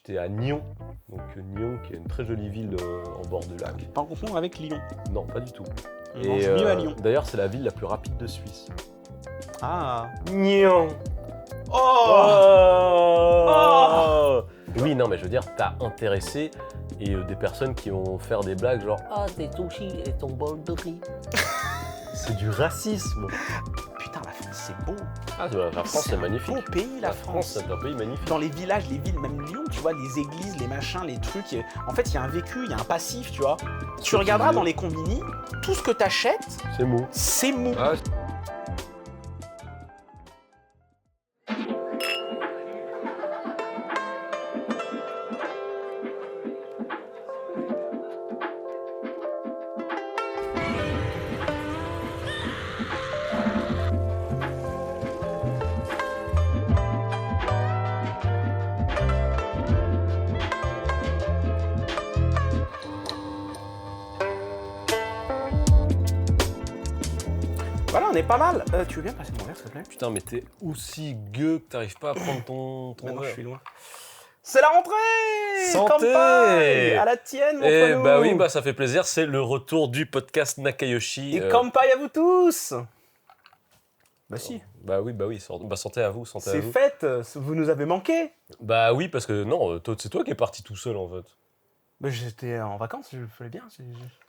j'étais à Nyon. Donc Nyon, qui est une très jolie ville en bord de lac. Pas en confondre avec Lyon. Non, pas du tout. On mange mieux à Lyon. D'ailleurs, c'est la ville la plus rapide de Suisse. Ah. Nyon. Oh. Oui, non, mais je veux dire, t'as intéressé et des personnes qui vont faire des blagues genre « Ah, t'es ton chi et ton bol de riz ». C'est du racisme. Putain, la France, c'est beau. Ah, la France, c'est magnifique. Beau pays, la France. C'est un pays magnifique. Dans les villages, les villes, même Lyon, tu vois, les églises, les machins, les trucs. En fait, il y a un vécu, il y a un passif, tu vois. Tu regarderas dans les combini, tout ce que t'achètes, C'est mou. c'est mou. Ah, Voilà, on est pas mal. Tu veux bien passer mon verre, s'il te plaît? putain, mais t'es aussi gueux que t'arrives pas à prendre ton Maintenant, je verre. suis loin. C'est la rentrée! Santé! Kampai à la tienne, mon Eh poilou. bah oui, bah ça fait plaisir, c'est le retour du podcast Nakayoshi. Et Kampai à vous tous! Bah si, Bah oui, bah santé à vous, santé à c'est vous. fête, vous nous avez manqué. Bah oui, parce que non, c'est toi qui es parti tout seul en fait. Bah, j'étais en vacances, je fallait bien.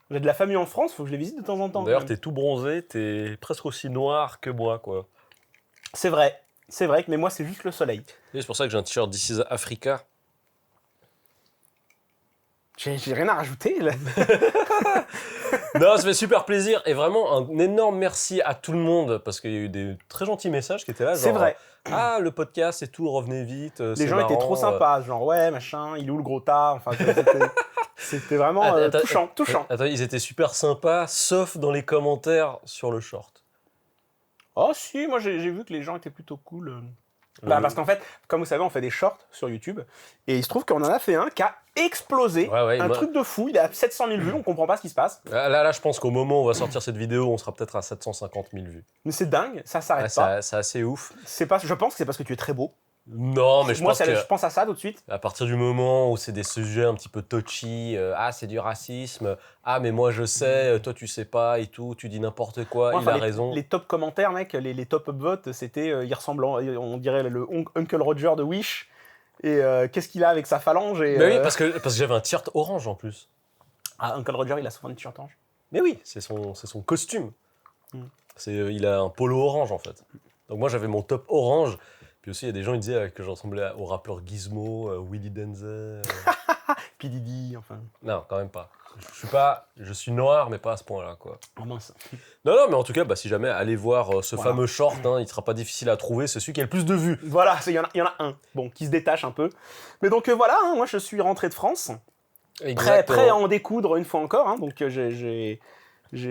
J'ai de la famille en France, faut que je les visite de temps en temps. D'ailleurs, quand même. t'es tout bronzé, t'es presque aussi noir que moi, quoi. C'est vrai, mais moi c'est juste le soleil. Et c'est pour ça que j'ai un t-shirt This is Africa. J'ai rien à rajouter là. Non, ça fait super plaisir et vraiment un énorme merci à tout le monde parce qu'il y a eu des très gentils messages qui étaient là. C'est genre, vrai. Ah, le podcast et tout, revenez vite. Les gens étaient trop sympas, genre ouais, machin, il est où le gros tas? Enfin, c'était vraiment Attends, touchant. Attends, ils étaient super sympas, sauf dans les commentaires sur le short. Oh si, moi j'ai vu que les gens étaient plutôt cool. Bah, parce qu'en fait, comme vous savez, on fait des shorts sur YouTube et il se trouve qu'on en a fait un qui a explosé, Ouais, un truc de fou. Il est à 700 000 vues, on comprend pas ce qui se passe. Là, je pense qu'au moment où on va sortir cette vidéo, on sera peut-être à 750 000 vues. Mais c'est dingue, ça s'arrête Ah, pas. c'est assez ouf. C'est pas. Je pense que c'est parce que tu es très beau. Non, mais je Moi, pense que je pense à ça tout de suite. à partir du moment où c'est des sujets un petit peu touchy, ah c'est du racisme, ah mais moi je sais, toi tu sais pas et tout, tu dis n'importe quoi, Ouais, il a les, raison. Les top commentaires, mec, les top upvotes, c'était il ressemble, on dirait le Uncle Roger de Wish. Et qu'est-ce qu'il a avec sa phalange et, Mais oui, parce que j'avais un t-shirt orange en plus. Ah, Uncle Roger, il a souvent une t-shirt orange. Mais oui, c'est son costume. Mm. Il a un polo orange en fait. Donc moi j'avais mon top orange. Puis aussi il y a des gens qui disaient que je ressemblais au rappeur Gizmo, Willy Denzel. P. Diddy, enfin. Non, quand même pas. Je suis noir mais pas à ce point-là quoi. Oh mince. Non, mais en tout cas, bah, si jamais, allez voir ce fameux short, hein, il sera pas difficile à trouver, c'est celui qui a le plus de vues. Voilà, il y en a un, bon, qui se détache un peu. Mais donc voilà, hein, moi je suis rentré de France, prêt à en découdre une fois encore. Hein, donc je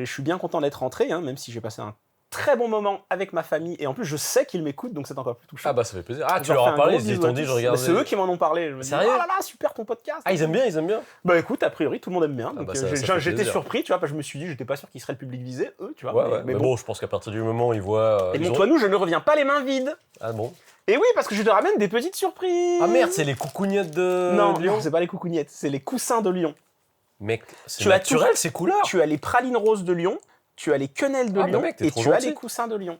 suis bien content d'être rentré, hein, même si j'ai passé un très bon moment avec ma famille. Et en plus, je sais qu'ils m'écoutent, donc c'est encore plus touchant. Ah bah ça fait plaisir. Ah, Je tu leur fais as un parlé, gros ils bisou t'ont à dit, tous. je regardais. Bah, c'est eux qui m'en ont parlé. Je me dis, Sérieux? oh là là, super ton podcast. Ah, ils aiment bien. Bah écoute, a priori, tout le monde aime bien. Donc bah, ça fait j'étais plaisir. surpris, tu vois, parce que je me suis dit, j'étais pas sûr qu'ils seraient le public visé, eux, tu vois. Ouais. Mais bon, je pense qu'à partir du moment où ils voient. Et ils ont- montre-nous, je ne reviens pas les mains vides. Ah bon? Et oui, parce que je te ramène des petites surprises. Ah merde, c'est les coucougnettes de Non, Lyon? non, c'est pas les coucougnettes, c'est les coussins de Lyon. Mec, c'est Tu as naturel tout. ces couleurs. Tu as les pralines roses de Lyon, tu as les quenelles de Ah bah Lyon, mec, t'es et trop tu as gentil. les coussins de Lyon.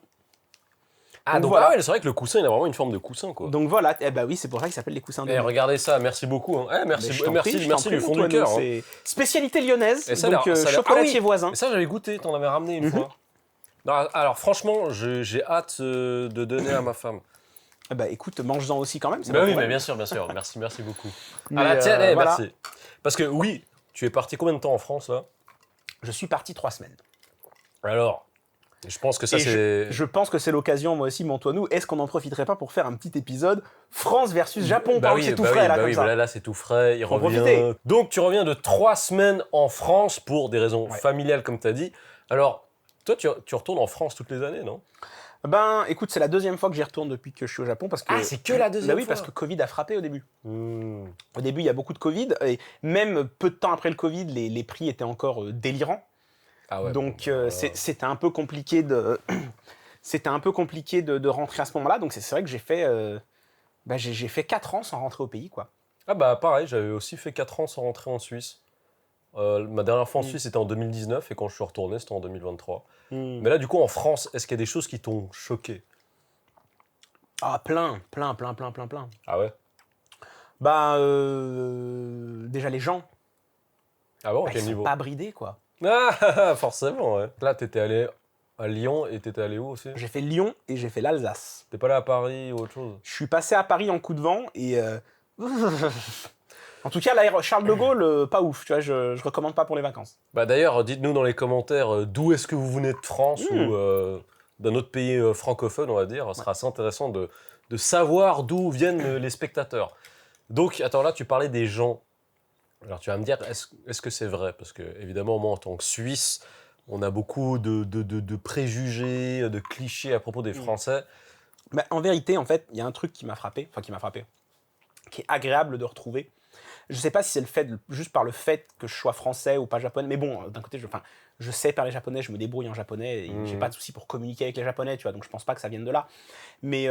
Ah donc voilà. ah ouais, c'est vrai que le coussin, il a vraiment une forme de coussin quoi. Donc voilà, eh bah oui, c'est pour ça qu'ils s'appellent les coussins de Eh, Lyon. regardez ça, merci beaucoup. Hein. Eh, merci, Mais je t'en merci, prie, je merci t'en du prie, fond du Antoine, cœur. Hein. C'est spécialité lyonnaise, Et ça a donc l'air- ça a l'air- chocolatier Ah oui. voisin. Mais ça, j'avais goûté, t'en avais ramené une fois. Non, alors franchement, j'ai hâte de donner à ma femme. Eh bah écoute, mange-en aussi quand même. c'est Bah pas oui, pour mais elle. bien sûr. Merci beaucoup. Mais, Ah la tienne, voilà. merci. Parce que oui, tu es parti combien de temps en France là? Je suis parti 3 semaines. Alors, je pense que ça Et c'est. je pense que c'est l'occasion, moi aussi, Montoinou. Est-ce qu'on n'en profiterait pas pour faire un petit épisode France versus Japon? Bah Pendant que c'est tout frais, là, comme ça. là c'est tout frais, il Faut en revient. profiter. Donc tu reviens de 3 semaines en France pour des raisons Ouais. familiales comme tu as dit. Alors, toi tu retournes en France toutes les années, non? Ben, écoute, c'est la deuxième fois que j'y retourne depuis que je suis au Japon. Parce que... Ah, c'est que la deuxième Bah oui, fois. parce que Covid a frappé au début. Hmm. Au début, il y a beaucoup de Covid. Et même peu de temps après le Covid, les prix étaient encore délirants. Ah ouais. Donc, bon, c'était un peu compliqué de... C'était un peu compliqué de rentrer à ce moment-là. Donc, c'est vrai que j'ai fait 4 ans sans rentrer au pays, quoi. Ah bah pareil, j'avais aussi fait 4 ans sans rentrer en Suisse. Ma dernière fois en Suisse, c'était en 2019 et quand je suis retourné, c'était en 2023. Mais là, du coup, en France, est-ce qu'il y a des choses qui t'ont choqué? Ah, plein. Ah ouais? Bah, déjà les gens, Ah bon, à bah, ils quel sont niveau? pas bridés, quoi. Ah, forcément, ouais. Là, t'étais allé à Lyon et t'étais allé où aussi? J'ai fait Lyon et j'ai fait l'Alsace. T'es pas allé à Paris ou autre chose? Je suis passé à Paris en coup de vent et... En tout cas, Charles de Gaulle, pas ouf, tu vois, je recommande pas pour les vacances. Bah d'ailleurs, dites-nous dans les commentaires d'où est-ce que vous venez de France ou d'un autre pays francophone, on va dire. Ce sera assez intéressant de savoir d'où viennent les spectateurs. Donc, attends, là, tu parlais des gens. Alors, tu vas me dire, est-ce que c'est vrai? Parce que, évidemment, moi, en tant que Suisse, on a beaucoup de préjugés, de clichés à propos des Français. Bah, en vérité, en fait, il y a un truc qui m'a frappé, qui est agréable de retrouver. Je sais pas si c'est juste par le fait que je sois français ou pas japonais, mais bon, d'un côté, je sais parler japonais, je me débrouille en japonais, et j'ai pas de souci pour communiquer avec les japonais, tu vois, donc je pense pas que ça vienne de là. Mais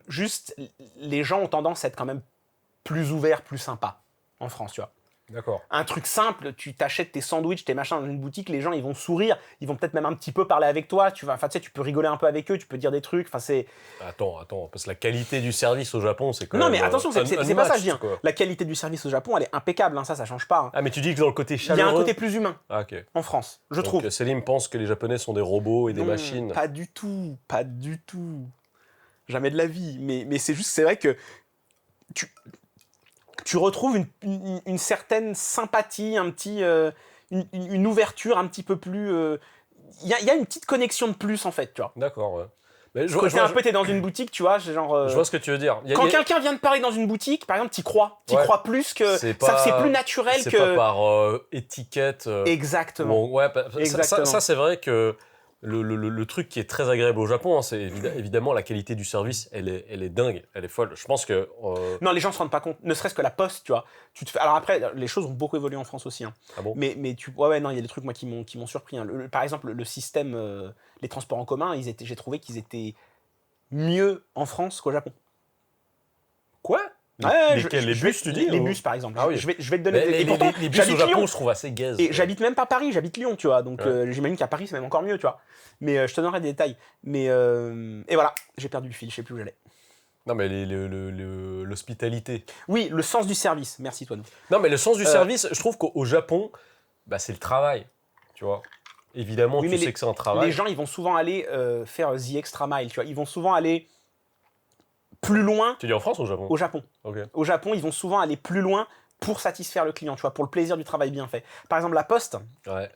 juste, les gens ont tendance à être quand même plus ouverts, plus sympas en France, tu vois. D'accord. Un truc simple, tu t'achètes tes sandwichs, tes machins dans une boutique, les gens ils vont sourire, ils vont peut-être même un petit peu parler avec toi, tu sais, tu peux rigoler un peu avec eux, tu peux dire des trucs, enfin c'est... Attends, parce que la qualité du service au Japon, c'est quand Non même... mais attention, c'est pas ça que je dis, hein. quoi. La qualité du service au Japon, elle est impeccable, hein, ça change pas. Hein. Ah, mais tu dis que dans le côté Il y chaleureux... a un côté plus humain Ah, ok. en France, je Donc, trouve. Selim pense que les Japonais sont des robots et des Non, machines. pas du tout. Jamais de la vie. Mais c'est vrai que tu retrouves une certaine sympathie, une ouverture un petit peu plus... Il y a une petite connexion de plus, en fait, tu vois. D'accord, ouais. Mais T'es dans une boutique, tu vois, genre... je vois ce que tu veux dire. Quand quelqu'un vient de parler dans une boutique, par exemple, t'y crois. T'y crois plus que... C'est plus naturel que... C'est pas par étiquette. Exactement. Bon, ouais, Exactement. ça c'est vrai que le truc qui est très agréable au Japon, hein, c'est évidemment la qualité du service, elle est dingue, elle est folle. Je pense que... Non, les gens se rendent pas compte, ne serait-ce que la poste, tu vois. Alors après, les choses ont beaucoup évolué en France aussi. Hein. Ah bon? Mais ouais, non, il y a des trucs moi qui m'ont surpris. Hein. Par exemple, le système, les transports en commun, j'ai trouvé qu'ils étaient mieux en France qu'au Japon. Quoi? Les bus, tu dis? Les bus, par exemple. Ah oui. Je vais te donner des... Les bus au Japon, je trouve assez gaze. Et j'habite même pas Paris, j'habite Lyon, tu vois. Donc j'imagine qu'à Paris, c'est même encore mieux, tu vois. Mais je te donnerai des détails. Mais et voilà, j'ai perdu le fil, je sais plus où j'allais. Non, mais l'hospitalité. Oui, le sens du service. Merci, toi. Non, mais le sens du service, je trouve qu'au Japon, bah, c'est le travail, tu vois. Évidemment, oui, tu sais que c'est un travail. Les gens, ils vont souvent aller faire the extra mile, tu vois. Ils vont souvent aller plus loin. Tu dis en France ou au Japon? Au Japon. Okay. Au Japon, ils vont souvent aller plus loin pour satisfaire le client, tu vois, pour le plaisir du travail bien fait. Par exemple, la poste. Ouais.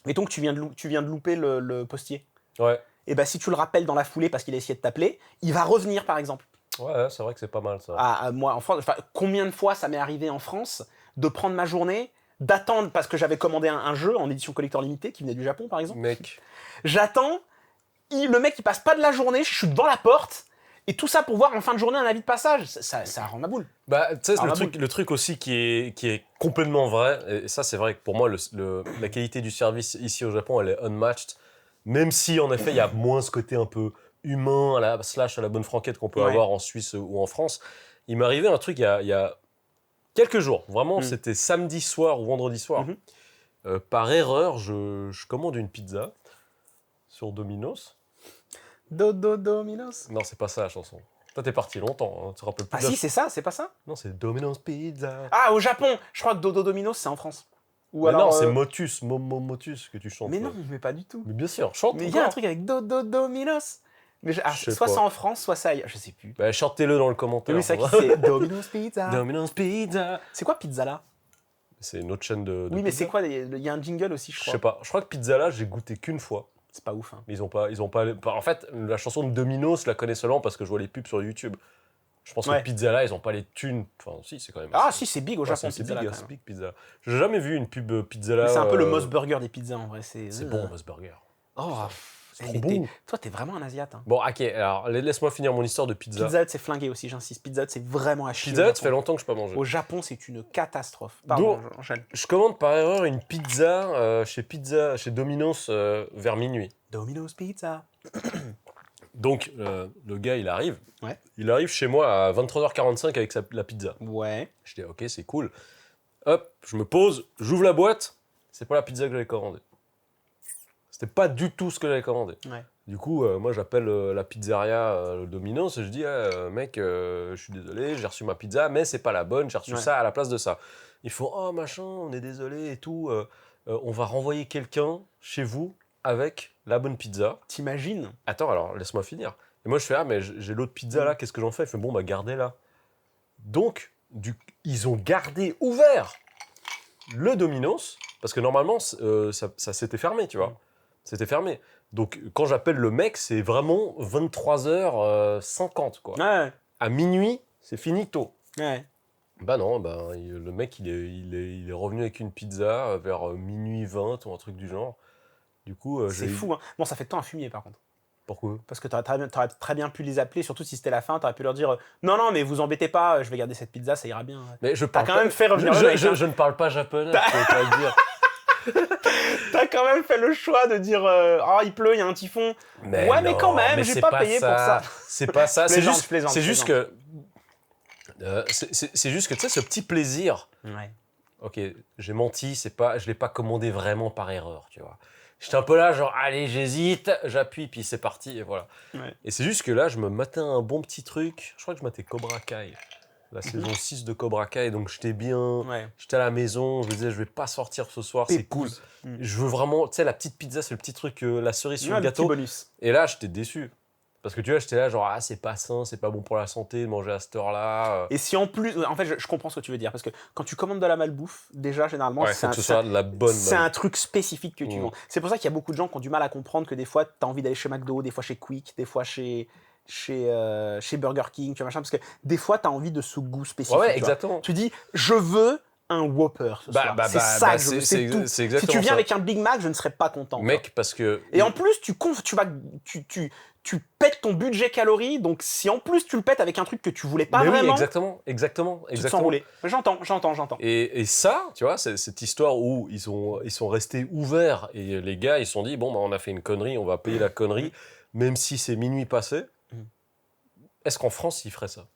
Mettons que tu viens de louper le postier. Ouais. Et bah, si tu le rappelles dans la foulée parce qu'il a essayé de t'appeler, il va revenir, par exemple. Ouais, c'est vrai que c'est pas mal, ça. Moi, en France, combien de fois ça m'est arrivé en France de prendre ma journée, d'attendre parce que j'avais commandé un jeu en édition collector limitée qui venait du Japon, par exemple. Mec. J'attends, le mec il passe pas de la journée, je suis devant la porte, et tout ça pour voir en fin de journée un avis de passage. Ça rend ma boule. Bah, tu sais, le truc aussi qui est complètement vrai, et ça c'est vrai que pour moi, la qualité du service ici au Japon, elle est unmatched, même si en effet il y a moins ce côté un peu humain, à la bonne franquette qu'on peut avoir en Suisse ou en France. Il m'est arrivé un truc il y a quelques jours, vraiment, c'était samedi soir ou vendredi soir. Par erreur, je commande une pizza sur Domino's. Domino's. Non, c'est pas ça la chanson. Toi, t'es parti longtemps, hein, tu te rappelles plus. Ah si, c'est ça, c'est pas ça? Non, c'est Domino's Pizza. Ah, au Japon, je crois que Domino's, c'est en France. Ou alors, non, c'est Motus, Motus que tu chantes. Mais non, mais pas du tout. Mais bien sûr, chante. Mais il y a un truc avec Domino's. Mais soit c'est en France, soit ça ailleurs, je sais plus. Bah, chantez-le dans le commentaire. Oui, c'est ça qui c'est Domino's Pizza. Domino's Pizza. C'est quoi Pizza là? C'est une autre chaîne de oui, mais c'est quoi? Il y a un jingle aussi, je crois. Je sais pas. Je crois que Pizza là, j'ai goûté qu'une fois. C'est pas ouf. Hein. Mais ils ont pas. En fait, la chanson de Domino's, je la connais seulement parce que je vois les pubs sur YouTube. Je pense que Pizza là, ils ont pas les thunes. Enfin, si, c'est quand même. Ah, si, c'est big au Japon. C'est big, Pizza. J'ai jamais vu une pub Pizza là. C'est un peu le Moss Burger des pizzas en vrai. C'est bon, Moss Burger. Oh, c'est trop bon. Toi, t'es vraiment un Asiate. Hein. Bon, ok, alors laisse-moi finir mon histoire de pizza. Pizza Hut, c'est flingué aussi, j'insiste. Pizza Hut, c'est vraiment à chier. Pizza Hut, ça fait longtemps que je n'ai pas mangé. Au Japon, c'est une catastrophe. Pardon, je commande par erreur une pizza chez Domino's vers minuit. Domino's Pizza. Donc, le gars, il arrive. Ouais. Il arrive chez moi à 23h45 avec la pizza. Ouais. Je dis, ok, c'est cool. Hop, je me pose, j'ouvre la boîte. C'est pas la pizza que j'avais commandée. C'était pas du tout ce que j'avais commandé. Ouais. Du coup, moi, j'appelle la pizzeria le Domino's et je dis, mec, je suis désolé, j'ai reçu ma pizza, mais c'est pas la bonne, j'ai reçu ça à la place de ça. Ils font, oh machin, on est désolé et tout. On va renvoyer quelqu'un chez vous avec la bonne pizza. T'imagines ? Attends, alors, laisse-moi finir. Et moi, je fais, ah, mais j'ai l'autre pizza là, qu'est-ce que j'en fais ? Il fait, bon, bah, gardez-la. Donc, ils ont gardé ouvert le Domino's, parce que normalement, ça s'était fermé, tu vois. C'était fermé. Donc, quand j'appelle le mec, c'est vraiment 23h50, quoi. Ouais. À minuit, c'est finito. Ouais. Bah non, le mec, il est revenu avec une pizza vers minuit 20 ou un truc du genre. Du coup, c'est fou, hein. Bon, ça fait tant un fumier, par contre. Pourquoi ? Parce que t'aurais très bien pu les appeler, surtout si c'était la fin, t'aurais pu leur dire non, mais vous embêtez pas, je vais garder cette pizza, ça ira bien. Mais T'as quand même fait revenir le mec. Je ne parle pas japonais, je peux pas le dire. T'as quand même fait le choix de dire oh, il pleut, il y a un typhon. Mais quand même, j'ai pas payé pour ça. C'est pas ça, c'est juste que. C'est juste que, tu sais, ce petit plaisir. Ouais. Ok, j'ai menti, je l'ai pas commandé vraiment par erreur, tu vois. J'étais un peu là, genre, allez, j'hésite, j'appuie, puis c'est parti, et voilà. Ouais. Et c'est juste que là, je me matais un bon petit truc. Je crois que je matais Cobra Kai, la saison 6 de Cobra Kai, donc j'étais bien, j'étais à la maison, je me disais, je vais pas sortir ce soir, c'est cool. Je veux vraiment, tu sais, la petite pizza, c'est le petit truc, la cerise sur le gâteau. Le petit bonus. Et là, j'étais déçu. Parce que tu vois, j'étais là, genre, c'est pas sain, c'est pas bon pour la santé de manger à cette heure-là. Et si en plus. En fait, je comprends ce que tu veux dire. Parce que quand tu commandes de la malbouffe, déjà, généralement, c'est un truc spécifique que tu vends. C'est pour ça qu'il y a beaucoup de gens qui ont du mal à comprendre que des fois, tu as envie d'aller chez McDo, des fois chez Quick, des fois chez Burger King, tu vois, machin. Parce que des fois, tu as envie de ce goût spécifique. Ouais, exactement. Tu dis, je veux un Whopper ce soir. C'est tout. Si tu viens avec un Big Mac, je ne serais pas content. Mec, parce que... Et en plus, tu pètes ton budget calories, donc si en plus tu le pètes avec un truc que tu voulais pas vraiment... Oui, exactement. Tu te sens roulé. J'entends. Et ça, tu vois, c'est cette histoire où ils sont restés ouverts et les gars, ils se sont dit, bon, on a fait une connerie, on va payer la connerie, même si c'est minuit passé. Est-ce qu'en France, ils feraient ça ?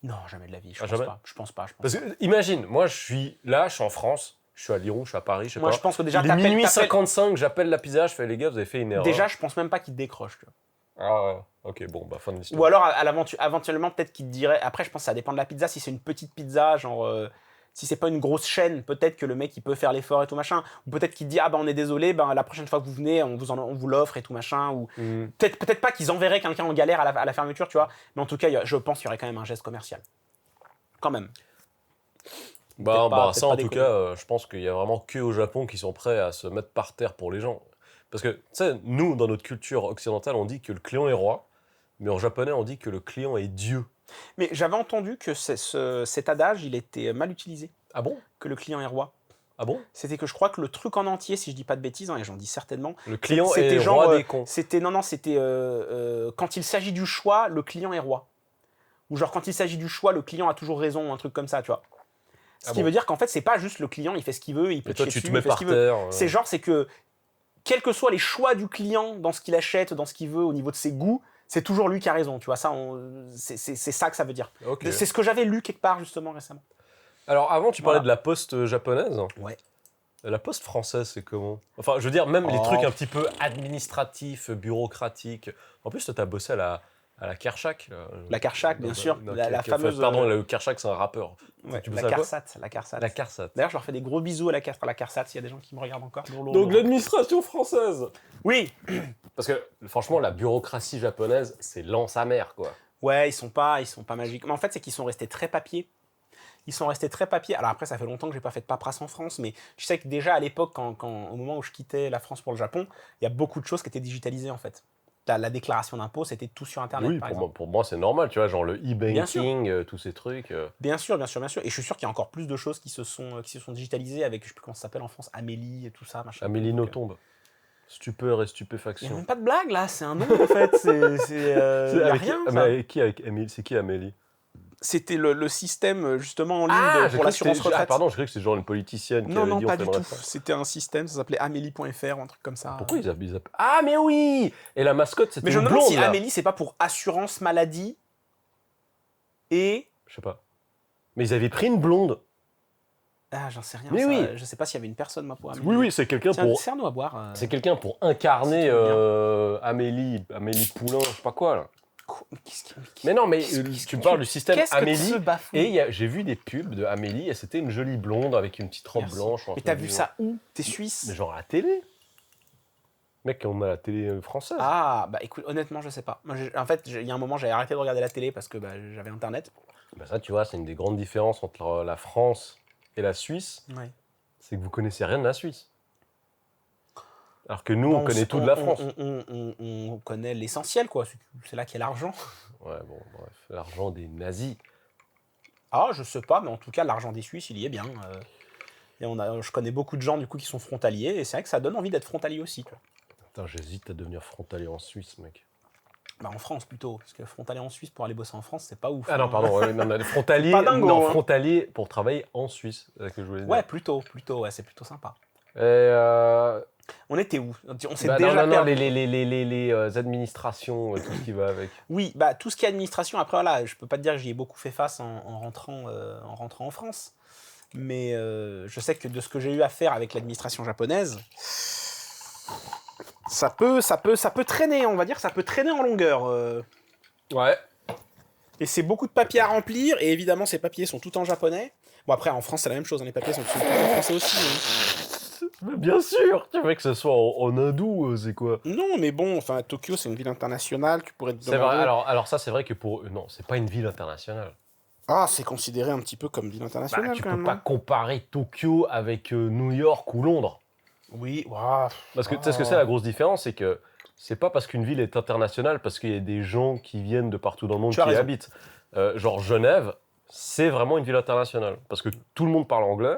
Non, jamais de la vie, je pense pas. Parce que, imagine, moi je suis en France, je suis à Lyon, je suis à Paris, je sais pas. Je pense que déjà, il est minuit 55, j'appelle la pizza, je fais les gars, vous avez fait une erreur. Déjà, je pense même pas qu'ils te décrochent. Tu vois. Ah ouais, ok, bon, fin de l'histoire. Ou alors, éventuellement, peut-être qu'ils te diraient... Après, je pense que ça dépend de la pizza. Si c'est une petite pizza, genre... si c'est pas une grosse chaîne, peut-être que le mec, il peut faire l'effort et tout machin. Ou peut-être qu'il te dit, on est désolé, la prochaine fois que vous venez, on vous l'offre et tout machin. Ou peut-être pas qu'ils enverraient quelqu'un en galère à la fermeture, tu vois. Mais en tout cas, je pense qu'il y aurait quand même un geste commercial. Quand même. Ça, en tout cas, je pense qu'il y a vraiment que au Japon qui sont prêts à se mettre par terre pour les gens. Parce que, tu sais, nous, dans notre culture occidentale, on dit que le client est roi. Mais en japonais, on dit que le client est Dieu. Mais j'avais entendu que cet adage, il était mal utilisé. Ah bon ? Que le client est roi. Ah bon ? C'était que je crois que le truc en entier, si je dis pas de bêtises, et j'en dis certainement... Le client est roi des cons. C'était quand il s'agit du choix, le client est roi. Ou genre quand il s'agit du choix, le client a toujours raison, un truc comme ça, tu vois. Ce qui veut dire qu'en fait, c'est pas juste le client, il fait ce qu'il veut, il peut te chier dessus, il fait ce qu'il veut. C'est que, quels que soient les choix du client dans ce qu'il achète, dans ce qu'il veut, au niveau de ses goûts, c'est toujours lui qui a raison, tu vois. Ça, c'est ça que ça veut dire. Okay. C'est ce que j'avais lu quelque part, justement, récemment. Alors, avant, tu parlais de la poste japonaise. Ouais. La poste française, c'est comment ? Enfin, je veux dire, même les trucs un petit peu administratifs, bureaucratiques. En plus, toi, t'as bossé à la Kershak. La Kershak, bien sûr. La fameuse... Pardon, le Kershak, c'est un rappeur. Ouais, la Karsat. D'ailleurs, je leur fais des gros bisous à la Karsat, s'il y a des gens qui me regardent encore. Donc, l'administration française. Oui. Parce que, franchement, la bureaucratie japonaise, c'est lent sa mère, quoi. Ouais, ils sont pas magiques. Mais en fait, c'est qu'ils sont restés très papier. Alors après, ça fait longtemps que j'ai pas fait de paperasse en France, mais je sais que déjà à l'époque, au moment où je quittais la France pour le Japon, il y a beaucoup de choses qui étaient digitalisées, en fait. La déclaration d'impôt, c'était tout sur Internet, par exemple. Pour moi, c'est normal, tu vois, genre le e-banking, tous ces trucs. Bien sûr. Et je suis sûr qu'il y a encore plus de choses qui se sont digitalisées avec, je sais plus comment ça s'appelle en France, Amélie et tout ça, machin. Amélie Nothomb. Stupeur et stupéfaction. Il n'y a même pas de blague, là, c'est un nom, en fait. C'est rien, ça. C'est qui Amélie ? C'était le système justement en ligne pour l'assurance retraite. Pardon, je croyais que c'était genre une politicienne qui avait dit pas du tout. C'était un système, ça s'appelait Amélie.fr ou un truc comme ça. Pourquoi ils appellent... Ah, mais oui! Et la mascotte, c'était une blonde. Mais je me demande si Amélie, c'est pas pour assurance maladie et... Je sais pas. Mais ils avaient pris une blonde. Ah, j'en sais rien. Mais oui. Je sais pas s'il y avait une personne, moi, pour Amélie. Oui, c'est quelqu'un pour... Sers-nous à boire. C'est quelqu'un pour incarner Amélie Poulain, je sais pas quoi, là. Mais non, mais tu me parles du système Amélie. Et j'ai vu des pubs de Amélie et c'était une jolie blonde avec une petite robe blanche. Et t'as vu ça où? T'es suisse? Mais genre à la télé. Mec, on a la télé française. Ah, bah écoute, honnêtement, je sais pas. Moi, en fait, il y a un moment, j'avais arrêté de regarder la télé parce que j'avais Internet. Bah ça, tu vois, c'est une des grandes différences entre la France et la Suisse. Ouais. C'est que vous connaissez rien de la Suisse. Alors que nous, on connaît tout de la France. On connaît l'essentiel, quoi. C'est là qu'il y a l'argent. Ouais, bon, bref. L'argent des nazis. Ah, je sais pas, mais en tout cas, l'argent des Suisses, il y est bien. Et je connais beaucoup de gens, du coup, qui sont frontaliers. Et c'est vrai que ça donne envie d'être frontalier aussi, quoi. Putain, j'hésite à devenir frontalier en Suisse, mec. Bah, en France, plutôt. Parce que frontalier en Suisse, pour aller bosser en France, c'est pas ouf. Ah non, pardon. Frontalier, frontalier pour travailler en Suisse, c'est ce que je voulais dire. Ouais, plutôt. Ouais, c'est plutôt sympa. On était où? On s'est déjà perdu. Les administrations, tout ce qui va avec. Oui, bah tout ce qui est administration. Après, voilà, je peux pas te dire que j'y ai beaucoup fait face en rentrant en France. Mais je sais que de ce que j'ai eu à faire avec l'administration japonaise, ça peut traîner, on va dire, ça peut traîner en longueur. Ouais. Et c'est beaucoup de papiers à remplir, et évidemment, ces papiers sont tout en japonais. Bon, après, en France, c'est la même chose, les papiers sont tout en français aussi. Mais bien sûr, tu veux que ce soit en hindou, c'est quoi? Non, mais bon, enfin, Tokyo, c'est une ville internationale, tu pourrais te demander... C'est vrai, alors ça, c'est vrai que pour eux, non, c'est pas une ville internationale. Ah, c'est considéré un petit peu comme ville internationale, tu peux pas comparer Tokyo avec New York ou Londres. Oui, waouh. Parce que tu sais ce que c'est la grosse différence, c'est que c'est pas parce qu'une ville est internationale, parce qu'il y a des gens qui viennent de partout dans le monde qui y habitent. Genre Genève, c'est vraiment une ville internationale, parce que tout le monde parle anglais.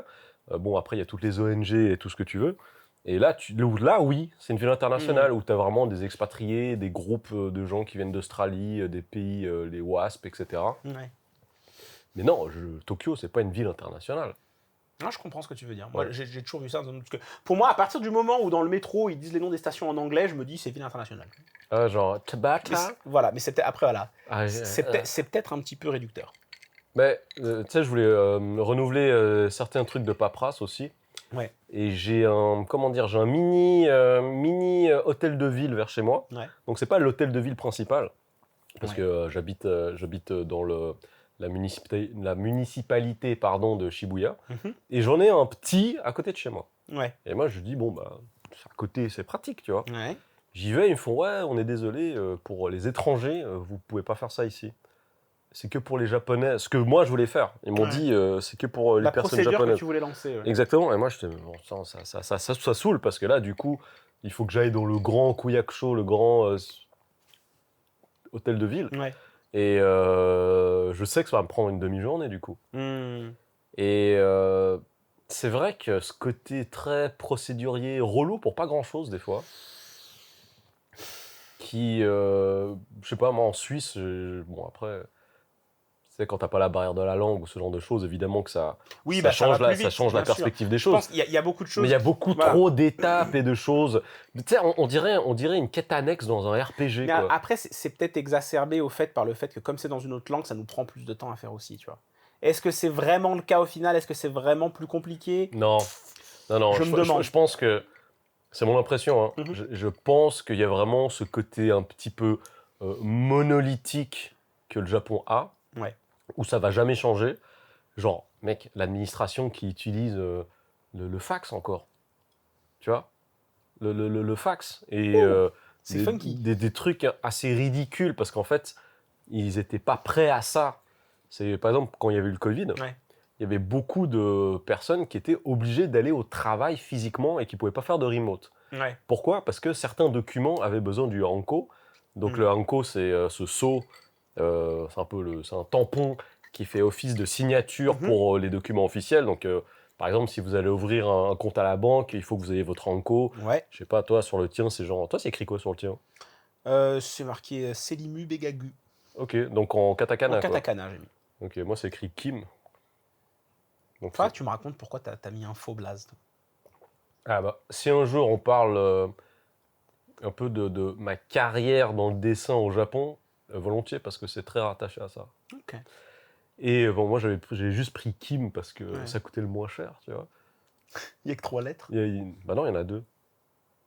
Bon, après, il y a toutes les ONG et tout ce que tu veux. Et là, oui, c'est une ville internationale où tu as vraiment des expatriés, des groupes de gens qui viennent d'Australie, des pays, les WASP, etc. Ouais. Mais non, Tokyo, c'est pas une ville internationale. Non, je comprends ce que tu veux dire. Moi, j'ai toujours vu ça. Parce que pour moi, à partir du moment où dans le métro, ils disent les noms des stations en anglais, je me dis c'est ville internationale. Genre Tabata. Voilà, mais c'est peut-être après, voilà. C'est peut-être un petit peu réducteur. Mais tu sais, je voulais renouveler certains trucs de paperasse aussi. Ouais. Et j'ai un mini hôtel de ville vers chez moi. Ouais. Donc c'est pas l'hôtel de ville principal, parce que j'habite dans la municipalité de Shibuya. Et j'en ai un petit à côté de chez moi. Ouais. Et moi je dis bon bah à côté c'est pratique, tu vois. Ouais. J'y vais, ils me font ouais, on est désolé pour les étrangers, vous pouvez pas faire ça ici. C'est que pour les Japonais. Ce que moi, je voulais faire. Ils m'ont dit, c'est que pour les personnes japonaises. La procédure que tu voulais lancer. Ouais. Exactement. Et moi, je bon, ça saoule parce que là, du coup, il faut que j'aille dans le grand Kuyakusho, le grand hôtel de ville. Ouais. Et je sais que ça va me prendre une demi-journée, du coup. Et c'est vrai que ce côté très procédurier, relou pour pas grand-chose, des fois, qui, je sais pas, moi, en Suisse, bon, après... Tu sais, quand t'as pas la barrière de la langue ou ce genre de choses, évidemment que ça change la perspective des choses. Je pense qu'il y a beaucoup de choses. Mais il y a beaucoup trop d'étapes et de choses. Tu sais, on dirait une quête annexe dans un RPG. Mais après, c'est peut-être exacerbé par le fait que comme c'est dans une autre langue, ça nous prend plus de temps à faire aussi, tu vois. Est-ce que c'est vraiment le cas au final? Est-ce que c'est vraiment plus compliqué? Non. Je me demande. Je pense que, c'est mon impression, hein, je pense qu'il y a vraiment ce côté un petit peu monolithique que le Japon a. Ouais. Où ça va jamais changer. Genre, mec, l'administration qui utilise le fax encore. Tu vois, le fax. Et c'est funky. Des trucs assez ridicules parce qu'en fait, ils étaient pas prêts à ça. C'est, par exemple, quand il y avait eu le Covid, il y avait beaucoup de personnes qui étaient obligées d'aller au travail physiquement et qui pouvaient pas faire de remote. Ouais. Pourquoi? Parce que certains documents avaient besoin du hanko. Donc le hanko, c'est ce sceau. C'est un tampon qui fait office de signature pour les documents officiels. Donc, par exemple, si vous allez ouvrir un compte à la banque, il faut que vous ayez votre hanko. Ouais. Je sais pas, toi, sur le tien, c'est genre... Toi, c'est écrit quoi sur le tien? C'est marqué Selimu Begagu. Ok, donc en katakana. En katakana, j'ai mis. Ok, moi c'est écrit Kim. Donc, faudra que tu me racontes pourquoi t'as mis un faux blaze. Ah bah, si un jour on parle un peu de ma carrière dans le dessin au Japon, volontiers, parce que c'est très rattaché à ça. Ok. Et bon, moi j'ai juste pris Kim parce que ça coûtait le moins cher, tu vois. Il n'y a que 3 lettres. Bah non, il y en a 2.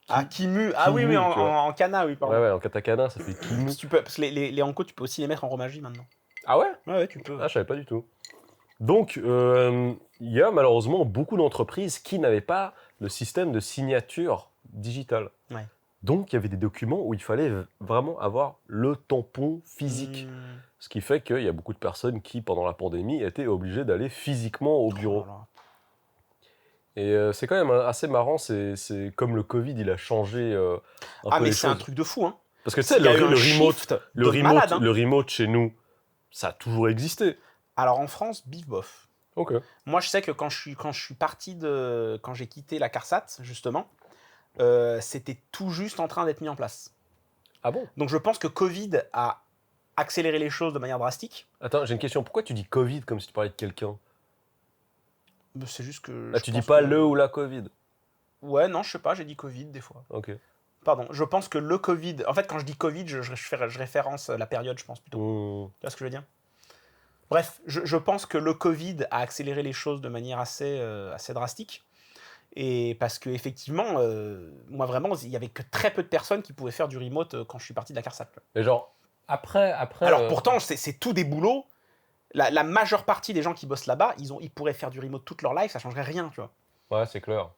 Ah, Kimu. Ah oui, Kimu, en kana, oui, pardon. Ouais, en katakana, ça fait Kimu. Parce que les Hanko, tu peux aussi les mettre en romaji maintenant. Ah ouais? Ouais, tu peux. Ah, je savais pas du tout. Donc, il y a malheureusement beaucoup d'entreprises qui n'avaient pas le système de signature digitale. Ouais. Donc, il y avait des documents où il fallait vraiment avoir le tampon physique. Ce qui fait qu'il y a beaucoup de personnes qui, pendant la pandémie, étaient obligées d'aller physiquement au bureau. Et c'est quand même assez marrant, c'est comme le Covid, il a changé un peu les choses. Ah, mais c'est un truc de fou, hein. Parce que tu sais, le remote chez nous, ça a toujours existé. Alors en France, bif bof. Ok. Moi, je sais que quand je suis parti quand j'ai quitté la CARSAT, justement, c'était tout juste en train d'être mis en place. Ah bon? Donc je pense que Covid a accéléré les choses de manière drastique. Attends, j'ai une question. Pourquoi tu dis Covid comme si tu parlais de quelqu'un? C'est juste que... Ah, tu dis pas le ou la Covid? Ouais, non, je sais pas, j'ai dit Covid des fois. Ok. Pardon, je pense que le Covid... En fait, quand je dis Covid, je référence la période, je pense, plutôt. Tu vois ce que je veux dire? Bref, je pense que le Covid a accéléré les choses de manière assez drastique. Et parce que effectivement, moi vraiment, il y avait que très peu de personnes qui pouvaient faire du remote quand je suis parti de la CARSAT. Mais genre, après... Alors pourtant, c'est tout des boulots. La majeure partie des gens qui bossent là-bas, ils pourraient faire du remote toute leur life, ça changerait rien, tu vois. Ouais, c'est clair.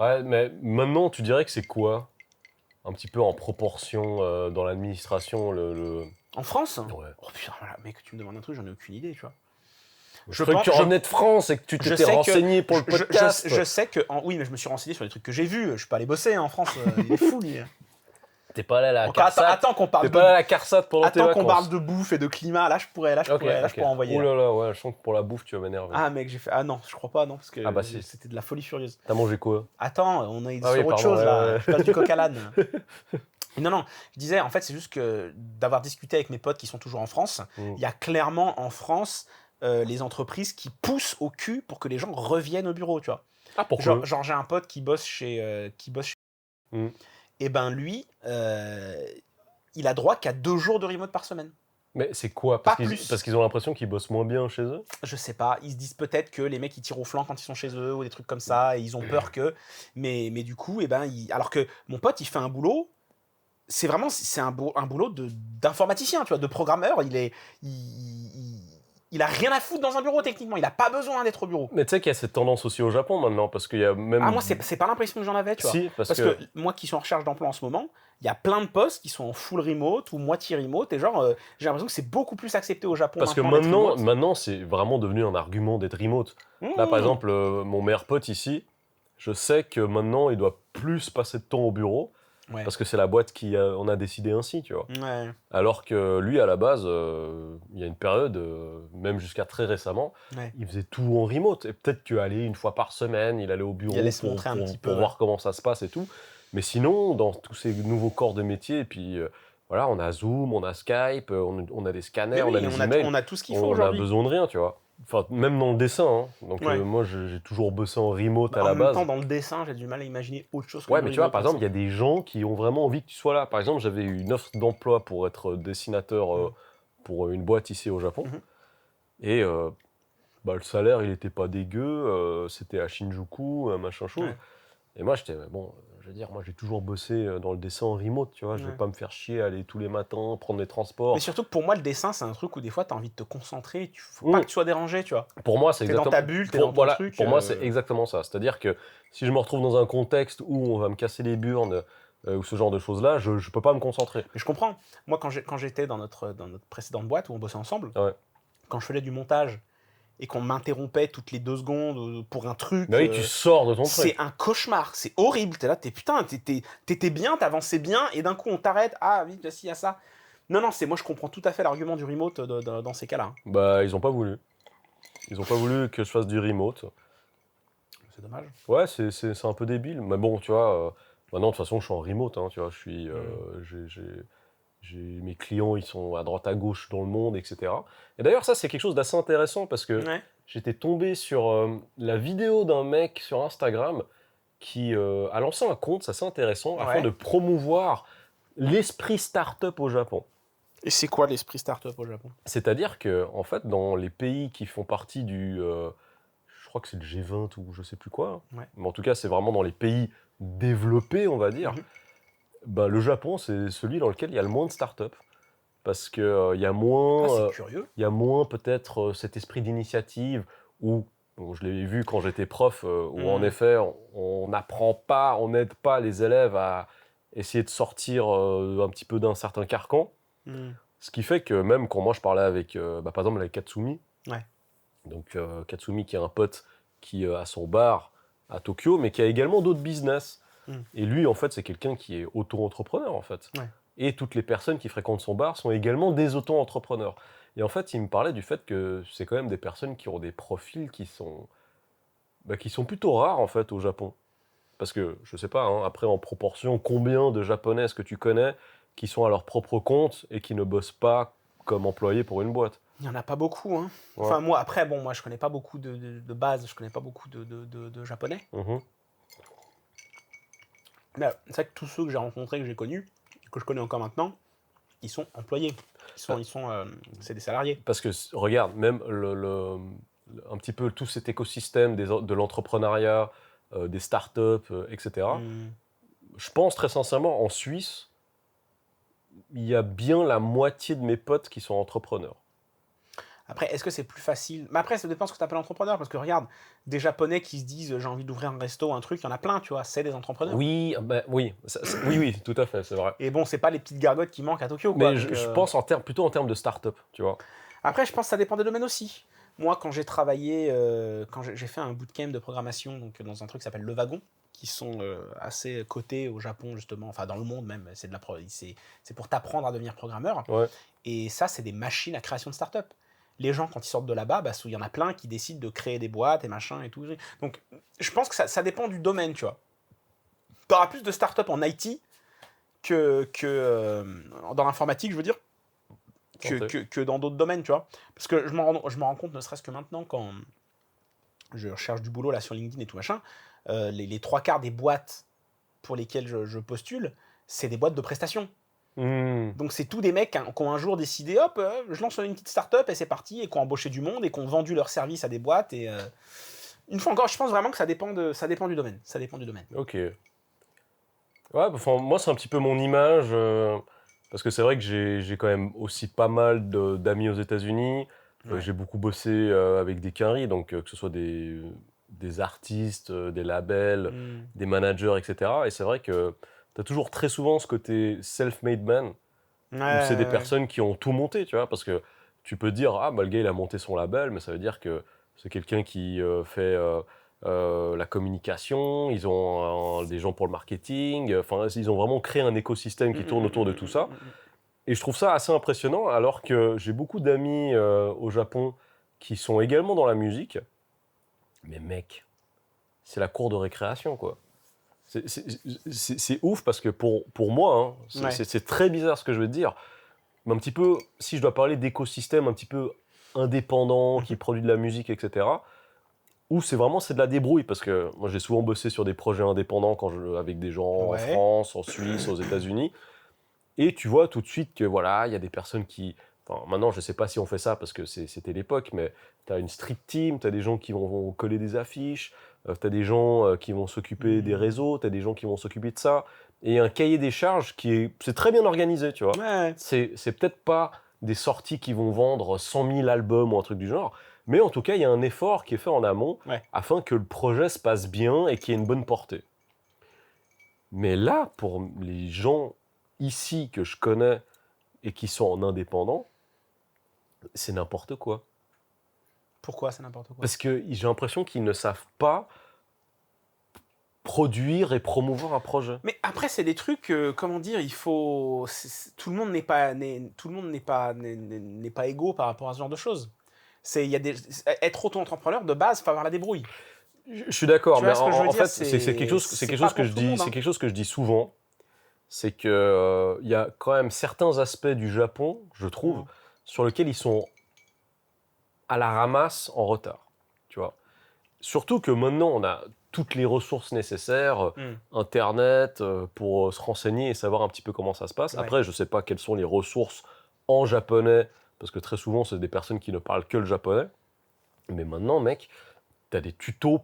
Ouais, mais maintenant, tu dirais que c'est quoi? Un petit peu en proportion dans l'administration, En France? Ouais. Oh putain, voilà, mec, tu me demandes un truc, j'en ai aucune idée, tu vois. Je crois que tu revenais de France et que tu t'étais renseigné pour le podcast. Je sais que... Oui, mais je me suis renseigné sur les trucs que j'ai vus. Je suis pas allé bosser en France. Il est fou, lui. T'es pas allé à la CARSAT. Attends qu'on parle T'es pas allé à la CARSAT pendant tes vacances. Attends qu'on parle de bouffe et de climat. Là, je pourrais envoyer. Oh là là, ouais, je sens que pour la bouffe, tu vas m'énerver. Ah, mec, j'ai fait... Ah non, je crois pas, non, parce que si. c'était de la folie furieuse. T'as mangé quoi? Attends, on est sur autre chose, là. Je passe du coq à l'âne. Non, je disais, en fait, c'est juste que d'avoir discuté avec mes potes qui sont toujours en France, il y a clairement en France les entreprises qui poussent au cul pour que les gens reviennent au bureau, tu vois. Ah, pourquoi? Genre j'ai un pote qui bosse chez... Et ben lui, il a droit qu'à 2 jours de remote par semaine. Mais c'est quoi? Parce qu'ils ont l'impression qu'ils bossent moins bien chez eux? Je sais pas. Ils se disent peut-être que les mecs ils tirent au flanc quand ils sont chez eux ou des trucs comme ça et ils ont peur que. Mais du coup, alors que mon pote il fait un boulot, c'est vraiment un boulot d'informaticien, tu vois, de programmeur. Il a rien à foutre dans un bureau techniquement. Il a pas besoin d'être au bureau. Mais tu sais qu'il y a cette tendance aussi au Japon maintenant parce qu'il y a même. Ah moi c'est pas l'impression que j'en avais, tu vois. Si, parce que moi qui suis en recherche d'emploi en ce moment, il y a plein de postes qui sont en full remote ou moitié remote et genre j'ai l'impression que c'est beaucoup plus accepté au Japon. Parce que maintenant c'est vraiment devenu un argument d'être remote. Là par exemple mon meilleur pote ici, je sais que maintenant il doit plus passer de temps au bureau. Ouais. Parce que c'est la boîte qui on a décidé ainsi, tu vois. Ouais. Alors que lui, à la base, il y a une période, même jusqu'à très récemment, il faisait tout en remote. Et peut-être qu'aller une fois par semaine, il allait au bureau pour voir comment ça se passe et tout. Mais sinon, dans tous ces nouveaux corps de métier, et puis voilà, on a Zoom, on a Skype, on a des scanners, on a des emails. On a tout ce qu'il faut aujourd'hui. On a besoin de rien, tu vois. Enfin, même dans le dessin. Hein. Donc moi, j'ai toujours bossé en remote à la base. En même temps, dans le dessin, j'ai du mal à imaginer autre chose. Ouais, mais tu vois, par exemple, il y a des gens qui ont vraiment envie que tu sois là. Par exemple, j'avais eu une offre d'emploi pour être dessinateur pour une boîte ici au Japon. Et le salaire, il était pas dégueu. C'était à Shinjuku, machin chose. Et moi, j'étais, bon, je veux dire, moi, j'ai toujours bossé dans le dessin en remote, tu vois. Je vais pas me faire chier, aller tous les matins, prendre les transports. Mais surtout que pour moi, le dessin, c'est un truc où des fois, tu as envie de te concentrer. Faut pas que tu sois dérangé, tu vois. Pour moi, c'est exactement... T'es dans ta bulle, t'es dans ton truc. Pour moi, c'est exactement ça. C'est-à-dire que si je me retrouve dans un contexte où on va me casser les burnes ou ce genre de choses-là, je peux pas me concentrer. Mais je comprends. Moi, quand j'étais dans notre précédente boîte où on bossait ensemble, quand je faisais du montage, et qu'on m'interrompait toutes les 2 secondes pour un truc. Mais oui, tu sors de ton truc. C'est un cauchemar, c'est horrible. T'es là, t'étais bien, t'avançais bien, et d'un coup on t'arrête. Ah, vite, il y a ça. Non, moi je comprends tout à fait l'argument du remote dans ces cas-là. Bah, ils ont pas voulu. Ils ont pas voulu que je fasse du remote. C'est dommage. Ouais, c'est un peu débile. Mais bon, tu vois, maintenant de toute façon, je suis en remote. Hein, tu vois, mes clients, ils sont à droite à gauche dans le monde, etc. Et d'ailleurs, ça, c'est quelque chose d'assez intéressant parce que j'étais tombé sur la vidéo d'un mec sur Instagram qui a lancé un compte, c'est assez intéressant, afin de promouvoir l'esprit start-up au Japon. Et c'est quoi l'esprit start-up au Japon? C'est-à-dire que, en fait, dans les pays qui font partie du... je crois que c'est le G20 ou je sais plus quoi. Mais en tout cas, c'est vraiment dans les pays développés, on va dire. Ben, le Japon, c'est celui dans lequel il y a le moins de start-up. Parce qu'il y a moins... c'est curieux. Il y a moins peut-être cet esprit d'initiative où... Bon, je l'ai vu quand j'étais prof, où en effet, on n'apprend pas, on n'aide pas les élèves à essayer de sortir un petit peu d'un certain carcan. Ce qui fait que même quand moi je parlais avec, par exemple avec Katsumi, donc Katsumi qui est un pote qui a son bar à Tokyo, mais qui a également d'autres business. Et lui, en fait, c'est quelqu'un qui est auto-entrepreneur, en fait. Et toutes les personnes qui fréquentent son bar sont également des auto-entrepreneurs. Et en fait, il me parlait du fait que c'est quand même des personnes qui ont des profils qui sont plutôt rares, en fait, au Japon. Parce que, je sais pas, hein, après, en proportion, combien de Japonais est-ce que tu connais qui sont à leur propre compte et qui ne bossent pas comme employés pour une boîte? Il n'y en a pas beaucoup. Hein. Enfin, moi, après, moi, je connais pas beaucoup de base, je connais pas beaucoup de Japonais. Mais c'est vrai que tous ceux que j'ai rencontrés, que j'ai connus, que je connais encore maintenant, ils sont employés. C'est des salariés. Parce que, regarde, même un petit peu tout cet écosystème de l'entrepreneuriat, des startups, etc. Je pense très sincèrement, en Suisse, il y a bien la moitié de mes potes qui sont entrepreneurs. Après, est-ce que c'est plus facile? Mais après, ça dépend de ce que tu appelles entrepreneur. Parce que regarde, des Japonais qui se disent j'ai envie d'ouvrir un resto, un truc, il y en a plein, tu vois, c'est des entrepreneurs. Oui, oui, tout à fait, c'est vrai. Et bon, c'est pas les petites gargotes qui manquent à Tokyo, quoi. Mais je pense plutôt en termes de start-up, tu vois. Après, je pense que ça dépend des domaines aussi. Moi, quand j'ai travaillé, quand j'ai fait un bootcamp de programmation donc, dans un truc qui s'appelle Le Wagon, qui sont assez cotés au Japon, justement, enfin dans le monde même, c'est pour t'apprendre à devenir programmeur. Et ça, c'est des machines à création de start-up. Les gens, quand ils sortent de là-bas, il y en a plein qui décident de créer des boîtes et machin et tout. Donc, je pense que ça dépend du domaine, tu vois. Tu auras plus de start-up en IT que dans l'informatique, je veux dire, que dans d'autres domaines, tu vois. Parce que je m'en rends compte, ne serait-ce que maintenant, quand je recherche du boulot là sur LinkedIn et tout machin, les 3/4 des boîtes pour lesquelles je postule, c'est des boîtes de prestations. Donc c'est tous des mecs qui ont un jour décidé, hop, je lance une petite start-up et c'est parti, et qui ont embauché du monde et qui ont vendu leurs services à des boîtes. Et une fois encore, je pense vraiment que ça dépend du domaine. Ça dépend du domaine. Ok. Ouais, enfin, moi c'est un petit peu mon image, parce que c'est vrai que j'ai quand même aussi pas mal d'amis aux États-Unis. J'ai beaucoup bossé avec des quinries, donc que ce soit des artistes, des labels, des managers, etc. Et c'est vrai que tu as toujours très souvent ce côté self-made man, où c'est des personnes qui ont tout monté, tu vois, parce que tu peux dire, ah, le gars, il a monté son label, mais ça veut dire que c'est quelqu'un qui fait la communication, ils ont des gens pour le marketing, enfin, ils ont vraiment créé un écosystème qui tourne autour de tout ça. Et je trouve ça assez impressionnant, alors que j'ai beaucoup d'amis au Japon qui sont également dans la musique. Mais mec, c'est la cour de récréation, quoi. C'est ouf parce que pour moi, hein, c'est très bizarre ce que je veux te dire, mais un petit peu, si je dois parler d'écosystème un petit peu indépendant, qui produit de la musique, etc., où c'est de la débrouille, parce que moi j'ai souvent bossé sur des projets indépendants avec des gens en France, en Suisse, aux États-Unis, et tu vois tout de suite que voilà, il y a des personnes qui... Enfin, maintenant, je ne sais pas si on fait ça parce que c'était l'époque, mais tu as une street team, tu as des gens qui vont coller des affiches, tu as des gens qui vont s'occuper des réseaux, tu as des gens qui vont s'occuper de ça. Et un cahier des charges c'est très bien organisé, tu vois. C'est peut-être pas des sorties qui vont vendre 100 000 albums ou un truc du genre, mais en tout cas, il y a un effort qui est fait en amont afin que le projet se passe bien et qu'il y ait une bonne portée. Mais là, pour les gens ici que je connais et qui sont en indépendant, c'est n'importe quoi. Pourquoi c'est n'importe quoi? Parce que j'ai l'impression qu'ils ne savent pas produire et promouvoir un projet. Mais après, c'est des trucs, comment dire, il faut... tout le monde n'est pas égaux par rapport à ce genre de choses. Être auto-entrepreneur, de base, il faut avoir la débrouille. Je suis d'accord, mais en fait, c'est quelque chose que je dis souvent. c'est que y a quand même certains aspects du Japon, je trouve, sur lesquels ils sont à la ramasse en retard, tu vois. Surtout que maintenant, on a toutes les ressources nécessaires, Internet, pour se renseigner et savoir un petit peu comment ça se passe. Après, je ne sais pas quelles sont les ressources en japonais, parce que très souvent, c'est des personnes qui ne parlent que le japonais. Mais maintenant, mec, tu as des tutos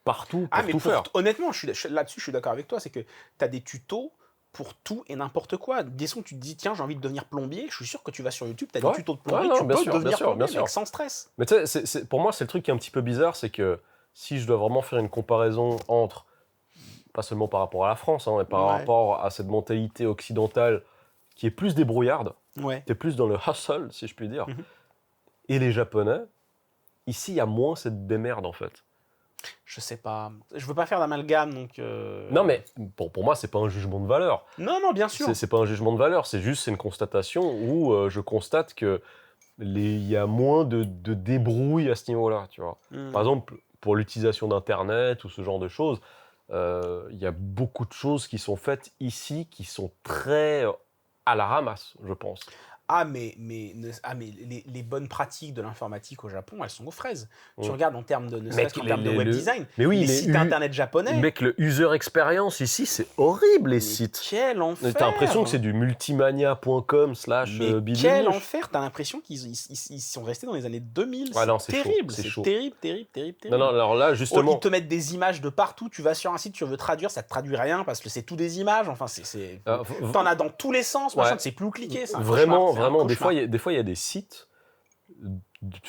partout pour tout faire. Honnêtement, là-dessus, je suis d'accord avec toi. C'est que tu as des tutos pour tout et n'importe quoi. Disons que tu te dis, tiens, j'ai envie de devenir plombier. Je suis sûr que tu vas sur YouTube, tu as des tutos de plombier, tu peux devenir plombier, mec, sans stress. Mais tu sais, pour moi, c'est le truc qui est un petit peu bizarre, c'est que si je dois vraiment faire une comparaison entre, pas seulement par rapport à la France, mais par rapport à cette mentalité occidentale qui est plus débrouillarde, t'es plus dans le hustle, si je puis dire, et les Japonais, ici, il y a moins cette démerde, en fait. Je sais pas. Je veux pas faire d'amalgame, donc... Non, mais pour moi, c'est pas un jugement de valeur. Non, bien sûr. C'est pas un jugement de valeur, c'est une constatation où je constate que il y a moins de débrouille à ce niveau-là, tu vois. Par exemple, pour l'utilisation d'Internet ou ce genre de choses, il y a beaucoup de choses qui sont faites ici qui sont très à la ramasse, je pense. Mais les bonnes pratiques de l'informatique au Japon, elles sont aux fraises. Tu regardes en termes de, de web design, les sites internet japonais. Mec, le user experience ici, c'est horrible, les sites. Quel enfer! T'as l'impression que c'est du multimania.com/bibliothéque. Quel enfer! T'as l'impression qu'ils sont restés dans les années 2000. C'est terrible, c'est terrible. Non, alors là, justement... Ils te mettent des images de partout. Tu vas sur un site, tu veux traduire, ça te traduit rien parce que c'est tout des images. Enfin, t'en as dans tous les sens. Machin, c'est plus où cliquer. Vraiment, des fois, il y a des sites.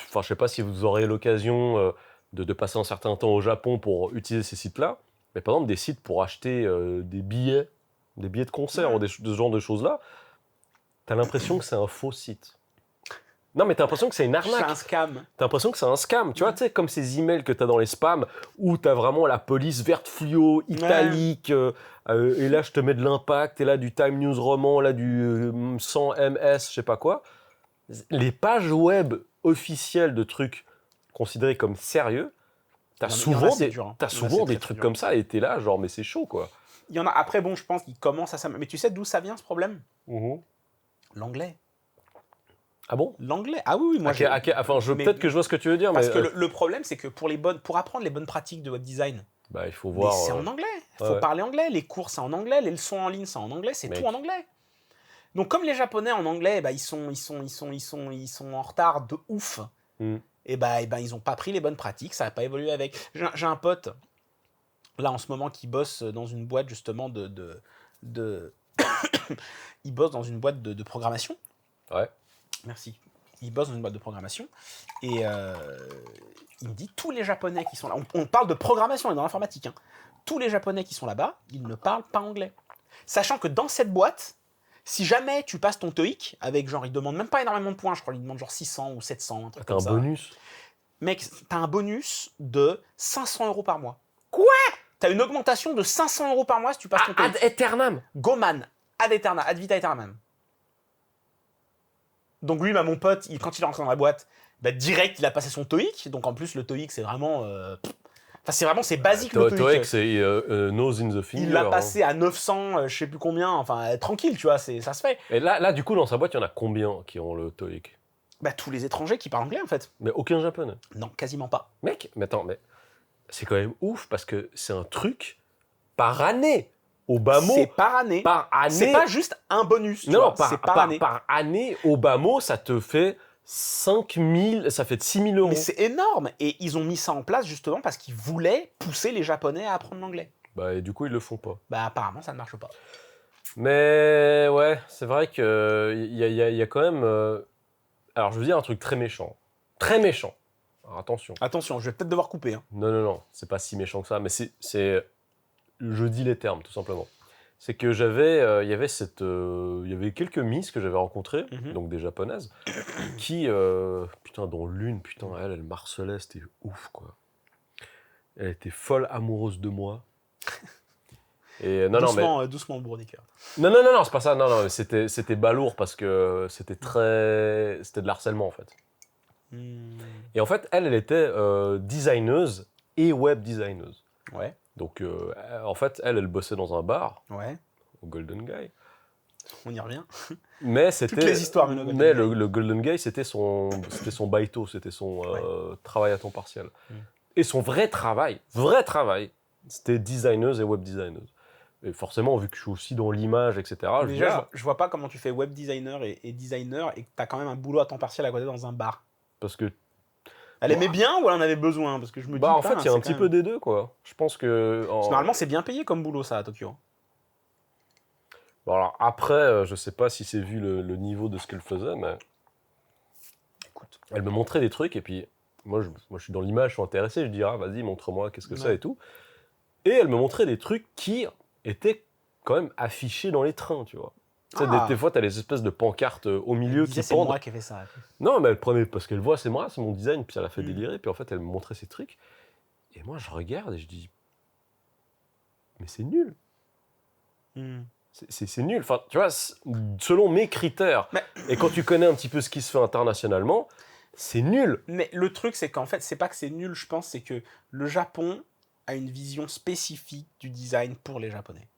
Enfin, je sais pas si vous aurez l'occasion de passer un certain temps au Japon pour utiliser ces sites-là. Mais par exemple, des sites pour acheter des billets de concert ou de ce genre de choses-là, t'as l'impression que c'est un faux site. Non, mais t'as l'impression que c'est une arnaque. C'est un scam. T'as l'impression que c'est un scam. Tu vois, tu sais, comme ces emails que t'as dans les spams où t'as vraiment la police verte fluo, italique, et là je te mets de l'impact, et là du Time News Roman, là du 100 MS, je sais pas quoi. Les pages web officielles de trucs considérés comme sérieux, t'as souvent des trucs comme ça, et t'es là, genre, mais c'est chaud, quoi. Il y en a, après, bon, je pense qu'ils commencent à ça. Mais tu sais d'où ça vient, ce problème? L'anglais. Ah bon? L'anglais. Ah oui, moi peut-être que je vois ce que tu veux dire. Parce que le problème, c'est que pour apprendre les bonnes pratiques de web design, il faut voir. C'est en anglais. Il faut parler anglais. Les cours, c'est en anglais. Les leçons en ligne, c'est en anglais. C'est tout en anglais. Donc, comme les Japonais en anglais, ils sont en retard de ouf. Et ils n'ont pas pris les bonnes pratiques. Ça n'a pas évolué avec. J'ai un pote, là, en ce moment, qui bosse dans une boîte, justement, il bosse dans une boîte de programmation. Ouais. Merci. Il bosse dans une boîte de programmation et il me dit tous les Japonais qui sont là, on parle de programmation et dans l'informatique, tous les Japonais qui sont là-bas, ils ne parlent pas anglais. Sachant que dans cette boîte, si jamais tu passes ton TOEIC, avec genre, ils demandent même pas énormément de points, je crois, ils demandent genre 600 ou 700, un truc comme ça. T'as un bonus? Mec, t'as un bonus de 500 € par mois. Quoi? T'as une augmentation de 500 € par mois si tu passes ton TOEIC. Ad aeternam. Goman, ad vita aeternam. Donc lui, mon pote, quand il est rentré dans la boîte, direct, il a passé son TOEIC. Donc en plus, le TOEIC, c'est vraiment... c'est basique le TOEIC. TOEIC, c'est nose in the finger. Il l'a passé à 900, je sais plus combien. Enfin, tranquille, tu vois, ça se fait. Et là, du coup, dans sa boîte, il y en a combien qui ont le TOEIC? Tous les étrangers qui parlent anglais, en fait. Mais aucun japonais? Non, quasiment pas. Mec, mais attends, c'est quand même ouf parce que c'est un truc par année. Au bas mot, c'est par année. C'est pas juste un bonus. C'est par année. Par année, au bas mot, ça te fait 5000, ça fait 6 000 €. Mais c'est énorme. Et ils ont mis ça en place justement parce qu'ils voulaient pousser les Japonais à apprendre l'anglais. Et du coup, ils le font pas. Apparemment, ça ne marche pas. Mais ouais, c'est vrai qu'il y a quand même... Alors, je veux dire un truc très méchant. Très méchant. Alors, attention. Attention, je vais peut-être devoir couper. Non, c'est pas si méchant que ça, mais c'est... Je dis les termes, tout simplement. C'est que il y avait quelques Miss que j'avais rencontrées, donc des japonaises, qui, dont l'une, elle marcelait, c'était ouf, quoi. Elle était folle amoureuse de moi. Et doucement, Brodiker. Non, c'est pas ça. Non, c'était balourd parce que c'était de l'harcèlement, en fait. Et en fait, elle était designeuse et web designeuse. Ouais. Donc, en fait, elle bossait dans un bar, ouais. au Golden Guy. On y revient. Mais c'était. Toutes les histoires Monogatari. Mais le Golden Guy, c'était son baito, c'était son travail à temps partiel. Et son vrai travail, c'était designeuse et web designeuse. Et forcément, vu que je suis aussi dans l'image, etc. Je vois pas comment tu fais web designer et designer et que tu as quand même un boulot à temps partiel à côté dans un bar. Parce que. Elle aimait bien ou elle en avait besoin? Parce que je me dis. En fait, il y a un petit peu des deux, quoi. Je pense que. Normalement, c'est bien payé comme boulot, ça, à Tokyo. Bon, alors après, je sais pas si c'est vu le niveau de ce qu'elle faisait, mais. Écoute, elle me montrait des trucs et puis. Moi, je suis dans l'image, je suis intéressé, je dis, vas-y, montre-moi, qu'est-ce que c'est et tout. Et elle me montrait des trucs qui étaient quand même affichés dans les trains, tu vois. Tu sais, des fois, t'as les espèces de pancartes au milieu qui pendent. C'est moi qui ai fait ça. Non, mais elle prenait, parce qu'elle voit, c'est moi, c'est mon design, puis elle a fait délirer, puis en fait, elle me montrait ces trucs. Et moi, je regarde et je dis, mais c'est nul. C'est nul. Enfin, tu vois, selon mes critères, et quand tu connais un petit peu ce qui se fait internationalement, c'est nul. Mais le truc, c'est qu'en fait, c'est pas que c'est nul, je pense, c'est que le Japon a une vision spécifique du design pour les Japonais.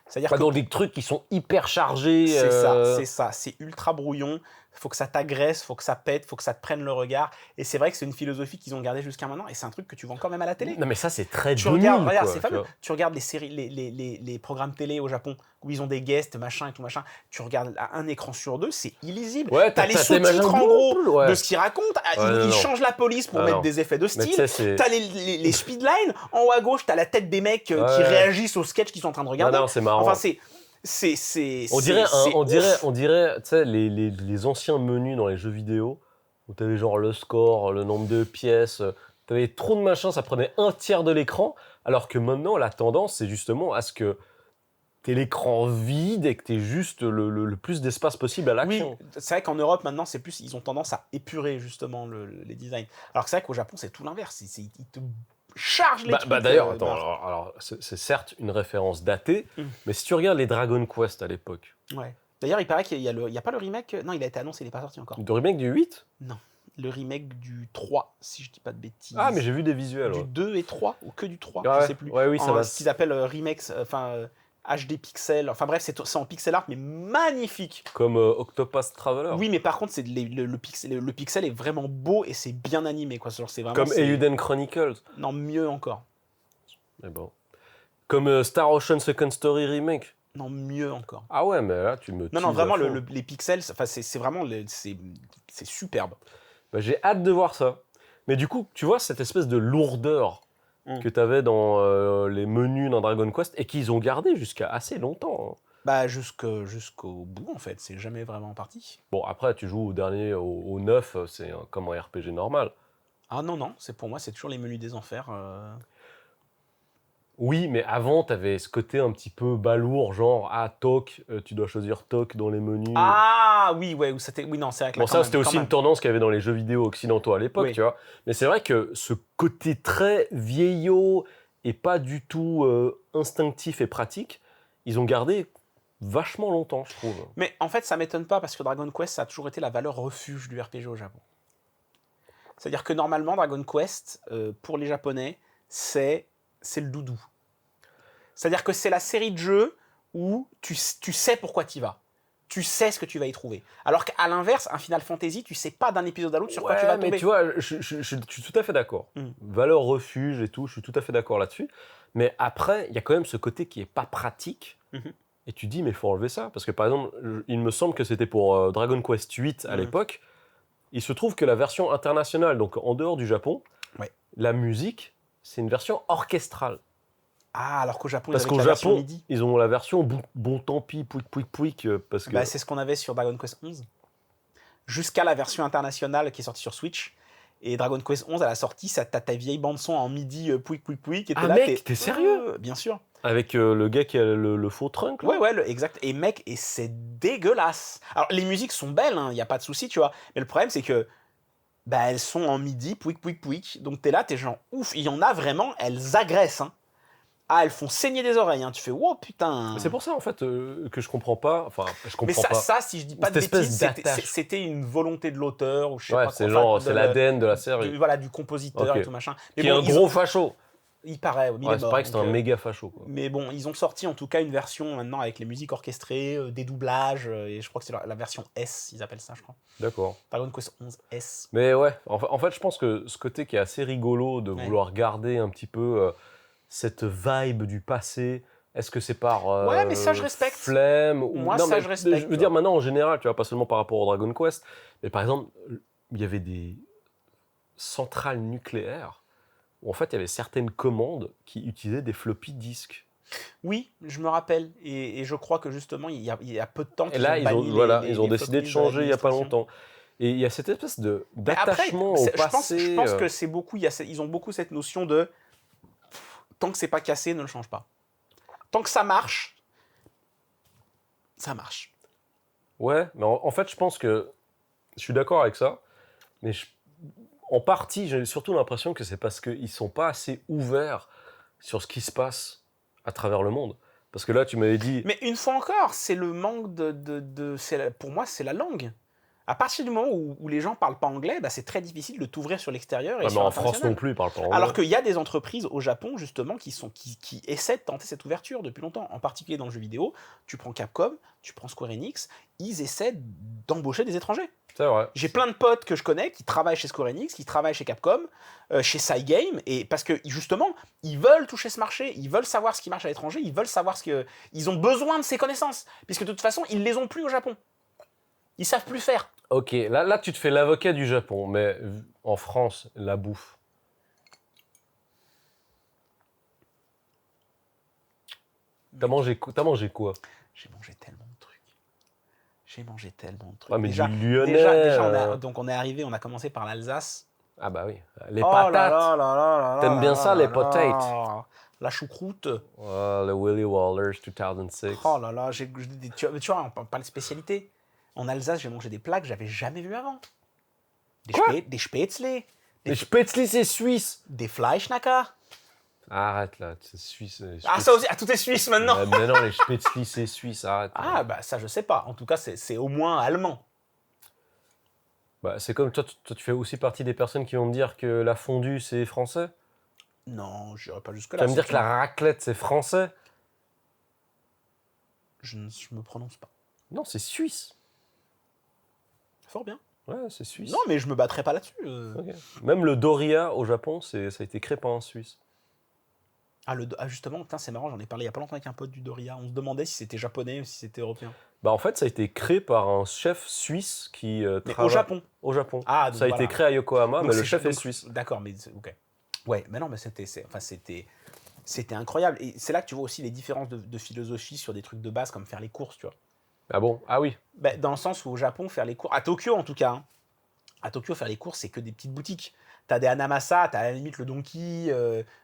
C'est-à-dire pas dans des trucs qui sont hyper chargés. C'est ça. C'est ultra brouillon. Faut que ça t'agresse, faut que ça pète, faut que ça te prenne le regard. Et c'est vrai que c'est une philosophie qu'ils ont gardée jusqu'à maintenant. Et c'est un truc que tu vois quand même à la télé. Non, mais ça, c'est très regarde, c'est fameux. Tu regardes les séries, les programmes télé au Japon où ils ont des guests, machin et tout machin. Tu regardes un écran sur deux, c'est illisible. Ouais, t'as les sous-titres en gros de ce qu'ils racontent. Ils changent la police pour mettre des effets de style. T'as les speedlines. En haut à gauche, t'as la tête des mecs qui réagissent au sketch qu'ils sont en train de regarder. Non, c'est marrant. Enfin, on dirait, tu sais, les anciens menus dans les jeux vidéo où t'avais genre le score, le nombre de pièces, t'avais trop de machins, ça prenait un tiers de l'écran, alors que maintenant la tendance c'est justement à ce que t'aies l'écran vide et que t'aies juste le plus d'espace possible à l'action. Oui, c'est vrai qu'en Europe maintenant c'est plus, ils ont tendance à épurer justement les designs. Alors que c'est vrai qu'au Japon c'est tout l'inverse, ils te charge les trucs. D'ailleurs, attends, alors c'est certes une référence datée, mais si tu regardes les Dragon Quest à l'époque. Ouais. D'ailleurs, il paraît qu'il y a pas le remake. Non, il a été annoncé, il n'est pas sorti encore. Le remake du 8 ? Non. Le remake du 3, si je dis pas de bêtises. Ah, mais j'ai vu des visuels. Du 2 et 3, ou que du 3, je sais plus. Ouais, oui, ça va. Ce qu'ils appellent remakes, HD pixel. Enfin bref, c'est en pixel art, mais magnifique. Comme Octopath Traveler. Oui, mais par contre, le pixel est vraiment beau et c'est bien animé, quoi. Genre, c'est vraiment, comme Eiyuden Chronicles. Non, mieux encore. Mais bon. Comme Star Ocean Second Story Remake. Non, mieux encore. Ah ouais, mais là, tu me... Non, vraiment, les pixels, c'est vraiment... C'est superbe. J'ai hâte de voir ça. Mais du coup, tu vois, cette espèce de lourdeur que tu avais dans les menus dans Dragon Quest et qu'ils ont gardé jusqu'à assez longtemps. Jusqu'au bout, en fait. C'est jamais vraiment parti. Bon, après, tu joues au dernier, au 9, c'est comme un RPG normal. Ah non, pour moi, c'est toujours les menus des enfers. Oui, mais avant, tu avais ce côté un petit peu balourd, genre, toc, tu dois choisir toc dans les menus. Ah oui, ouais, oui, non, c'est vrai que bon, ça, c'était aussi une tendance qu'il y avait dans les jeux vidéo occidentaux à l'époque, tu vois. Mais c'est vrai que ce côté très vieillot et pas du tout instinctif et pratique, ils ont gardé vachement longtemps, je trouve. Mais en fait, ça m'étonne pas parce que Dragon Quest, ça a toujours été la valeur refuge du RPG au Japon. C'est-à-dire que normalement, Dragon Quest, pour les Japonais, c'est le doudou. C'est-à-dire que c'est la série de jeux où tu sais pourquoi tu y vas. Tu sais ce que tu vas y trouver. Alors qu'à l'inverse, un Final Fantasy, tu sais pas d'un épisode à l'autre sur quoi tu vas tomber. Mais tu vois, je suis tout à fait d'accord. Valeur refuge et tout, je suis tout à fait d'accord là-dessus. Mais après, il y a quand même ce côté qui est pas pratique. Et tu dis, mais il faut enlever ça. Parce que par exemple, il me semble que c'était pour Dragon Quest 8 à l'époque. Il se trouve que la version internationale, donc en dehors du Japon, la musique, c'est une version orchestrale. Ah, alors qu'au Japon, parce qu'au Japon, MIDI. Ils ont la version bon tant pis, pouic, parce que... c'est ce qu'on avait sur Dragon Quest 11. Jusqu'à la version internationale qui est sortie sur Switch. Et Dragon Quest 11, à la sortie, ça t'as ta vieille bande-son en MIDI, pouic. Ah là, mec, t'es sérieux? Bien sûr. Avec le gars qui a le faux trunk, là. Ouais, exact. Et mec, et c'est dégueulasse. Alors, les musiques sont belles, il n'y a pas de souci, tu vois. Mais le problème, c'est que elles sont en MIDI, pouic. Donc, t'es là, t'es genre, ouf, il y en a vraiment, elles agressent, hein. Ah, elles font saigner des oreilles, tu fais wow putain. C'est pour ça en fait que je comprends pas. Enfin, je comprends pas. Mais ça, si je dis pas de bêtises, c'était une volonté de l'auteur ou je sais pas quoi. C'est l'ADN de la série. Du compositeur et tout machin. Mais qui est un gros facho. Il paraît, mais il est c'est mort. pareil que c'était un méga facho, quoi. Mais bon, ils ont sorti en tout cas une version maintenant avec les musiques orchestrées, des doublages, et je crois que c'est la version S, ils appellent ça, je crois. D'accord. Dragon Quest 11 S. Mais ouais, en fait, je pense que ce côté qui est assez rigolo de vouloir garder un petit peu cette vibe du passé, est-ce que c'est par ouais, mais ça, je respecte. flemme Moi, non, ça, je respecte. Je veux dire, maintenant, en général, tu vois, pas seulement par rapport au Dragon Quest, mais par exemple, il y avait des centrales nucléaires où en fait, il y avait certaines commandes qui utilisaient des floppy disks. Oui, je me rappelle. Et je crois que justement, il y a peu de temps Et là, ils ont décidé de changer il n'y a pas longtemps. Et il y a cette espèce d'attachement au passé. Je pense que c'est beaucoup, ils ont beaucoup cette notion de tant que c'est pas cassé, ne le change pas. Tant que ça marche, ça marche. Ouais, mais en fait, je pense que je suis d'accord avec ça, mais en partie, j'ai surtout l'impression que c'est parce qu'ils ne sont pas assez ouverts sur ce qui se passe à travers le monde. Parce que là, tu m'avais dit... Mais une fois encore, c'est le manque pour moi, c'est la langue. À partir du moment où les gens ne parlent pas anglais, bah, c'est très difficile de t'ouvrir sur l'extérieur. Mais en France non plus, ils ne parlent pas anglais. Alors qu'il y a des entreprises au Japon, justement, qui essaient de tenter cette ouverture depuis longtemps. En particulier dans le jeu vidéo, tu prends Capcom, tu prends Square Enix, ils essaient d'embaucher des étrangers. C'est vrai. J'ai plein de potes que je connais qui travaillent chez Square Enix, qui travaillent chez Capcom, chez Cygame, et parce que justement, ils veulent toucher ce marché, ils veulent savoir ce qui marche à l'étranger, ils veulent savoir ils ont besoin de ces connaissances, puisque de toute façon, ils les ont plus au Japon. Ils savent plus faire. Ok, là tu te fais l'avocat du Japon, mais en France, la bouffe. T'as mangé quoi? J'ai mangé tellement de trucs. Ouais, mais déjà, du lyonnais. Déjà donc on est arrivé, on a commencé par l'Alsace. Ah bah oui, les patates. T'aimes bien ça, les patates? La choucroute. Oh, le Willy Wallers 2006. Oh là là, tu vois, on parle de spécialité. En Alsace, j'ai mangé des plats que j'avais jamais vus avant. Des Spätzle. Les Spätzle, c'est suisse. Des Fleischnacker. Arrête là, c'est suisse. Ah, ça aussi, tout est suisse maintenant. Mais non, les Spätzle, c'est suisse, arrête. Ah, bah ça, je sais pas. En tout cas, c'est au moins allemand. Bah, c'est comme toi, tu fais aussi partie des personnes qui vont me dire que la fondue, c'est français. Non, je dirais pas jusque-là. Tu vas me dire que la raclette, c'est français. Je me prononce pas. Non, c'est suisse. Fort bien. Ouais, c'est suisse. Non, mais je me battrai pas là-dessus. Okay. Même le Doria au Japon, ça a été créé par un Suisse. Ah, justement, putain, c'est marrant, j'en ai parlé il y a pas longtemps avec un pote du Doria. On se demandait si c'était japonais ou si c'était européen. Bah en fait, ça a été créé par un chef suisse qui travaille... Au Japon. Au Japon. Ah, donc ça a été créé à Yokohama, donc mais le chef est suisse. D'accord, mais ok. Ouais, mais non, mais c'était incroyable. Et c'est là que tu vois aussi les différences de philosophie sur des trucs de base comme faire les courses, tu vois. Ah bon? Ah oui. Bah, dans le sens où au Japon, faire les courses, à Tokyo en tout cas, hein, à Tokyo, faire les courses, c'est que des petites boutiques. T'as des Hanamasa, t'as à la limite le Donkey,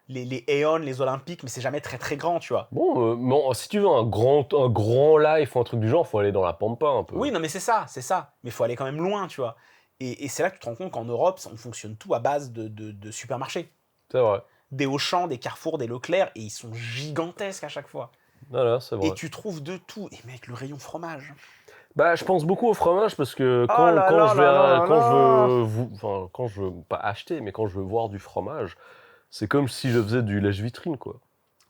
les Aeon, les Olympiques, mais c'est jamais très très grand, tu vois. Bon, si tu veux un grand life ou un truc du genre, faut aller dans la pampa un peu. Oui, non, mais c'est ça. Mais il faut aller quand même loin, tu vois. Et c'est là que tu te rends compte qu'en Europe, on fonctionne tout à base de supermarchés. C'est vrai. Des Auchan, des Carrefour, des Leclerc, et ils sont gigantesques à chaque fois. Voilà, c'est vrai. Et tu trouves de tout. Et mec, le rayon fromage. Bah, je pense beaucoup au fromage parce que quand je veux pas acheter, mais quand je veux voir du fromage, c'est comme si je faisais du lèche-vitrine, quoi.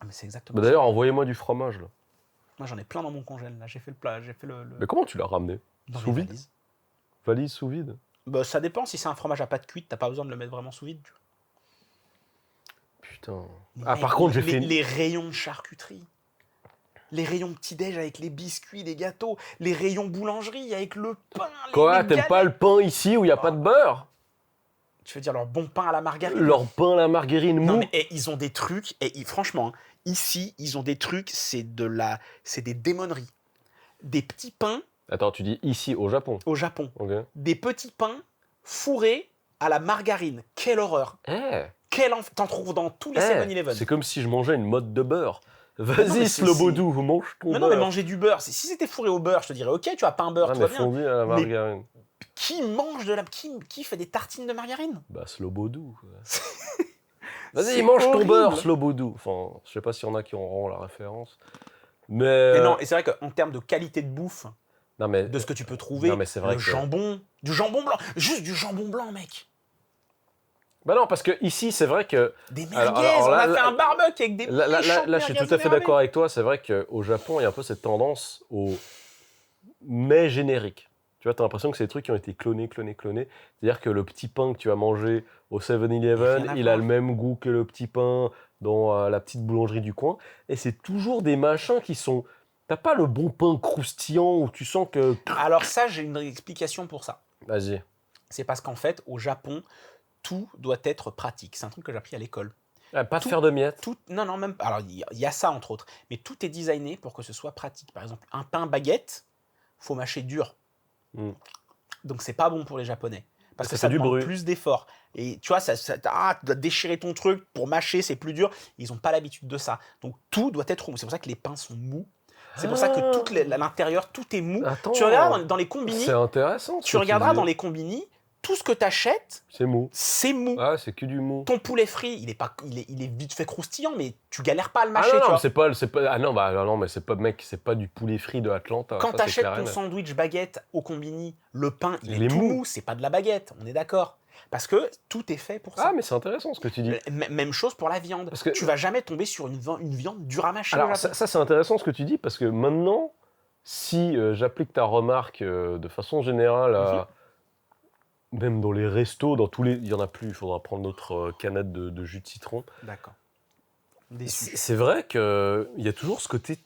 Ah, mais c'est exactement D'ailleurs, envoyez-moi du fromage, là. Moi, j'en ai plein dans mon congèle, là. J'ai fait le plat, j'ai fait le... Mais comment tu l'as ramené? Sous vide. Valise sous vide? Bah, ça dépend. Si c'est un fromage à pâte cuite, t'as pas besoin de le mettre vraiment sous vide, tu vois. Putain. Par contre, j'ai fait... Les rayons de charcuterie. Les rayons petit-déj avec les biscuits, les gâteaux, les rayons boulangerie avec le pain. Quoi, t'aimes pas le pain ici où il n'y a pas de beurre? Tu veux dire leur bon pain à la margarine? Leur pain à la margarine mou? Non, mais ils ont des trucs, franchement, ici, ils ont des trucs, c'est des démonneries. Des petits pains. Attends, tu dis ici, au Japon? Au Japon. Okay. Des petits pains fourrés à la margarine. Quelle horreur! T'en trouves dans tous les 7-Eleven. C'est comme si je mangeais une motte de beurre. Vas-y, Slobodou, mange ton beurre. Non, mais manger du beurre. Si c'était fourré au beurre, je te dirais, ok, tu as pas un beurre, tout va bien. Fondu à la margarine. Mais qui mange qui fait des tartines de margarine? Bah, Slobodou. Vas-y, mange ton beurre, Slobodou. Enfin, je sais pas s'il y en a qui auront la référence. Mais non, et c'est vrai qu'en termes de qualité de bouffe, de ce que tu peux trouver, c'est vrai jambon, du jambon blanc, juste du jambon blanc, mec. Bah non, parce que ici, c'est vrai que... Des merguez, on a fait un barbecue avec des Là, je suis tout à fait d'accord avec toi. C'est vrai qu'au Japon, il y a un peu cette tendance au mets générique. Tu vois, t'as l'impression que c'est des trucs qui ont été clonés. C'est-à-dire que le petit pain que tu vas manger au 7-Eleven, il a le même goût que le petit pain dans la petite boulangerie du coin. Et c'est toujours des machins qui sont... T'as pas le bon pain croustillant où tu sens que... Alors ça, j'ai une explication pour ça. Vas-y. C'est parce qu'en fait, au Japon, tout doit être pratique. C'est un truc que j'ai appris à l'école. Ah, pas de faire de miettes. Non, même pas. Alors, il y a ça, entre autres. Mais tout est designé pour que ce soit pratique. Par exemple, un pain baguette, faut mâcher dur. Donc, c'est pas bon pour les Japonais. Parce que ça demande plus d'efforts. Et tu vois, tu dois déchirer ton truc pour mâcher, c'est plus dur. Ils n'ont pas l'habitude de ça. Donc, tout doit être mou. C'est pour ça que les pains sont mous. C'est pour ça que l'intérieur, tout est mou. Attends, tu regardes dans les combini. C'est intéressant. Tu regarderas dans les combini. Tout ce que tu achètes, c'est mou. Ah, c'est que du mou. Ton poulet frit, il est vite fait croustillant, mais tu galères pas à le mâcher. Ah non, tu vois. mais c'est pas, mec, c'est pas du poulet frit de Atlanta. Quand tu achètes ton sandwich baguette au combini, le pain, il est tout mou, c'est pas de la baguette, on est d'accord. Parce que tout est fait pour ça. Ah, mais c'est intéressant ce que tu dis. Même chose pour la viande. Parce que tu vas jamais tomber sur une viande dure à mâcher. Alors, ça c'est intéressant ce que tu dis, parce que maintenant, si j'applique ta remarque de façon générale à... Même dans les restos, il n'y en a plus, il faudra prendre notre canette de jus de citron. D'accord. C'est vrai qu'il y a toujours ce côté,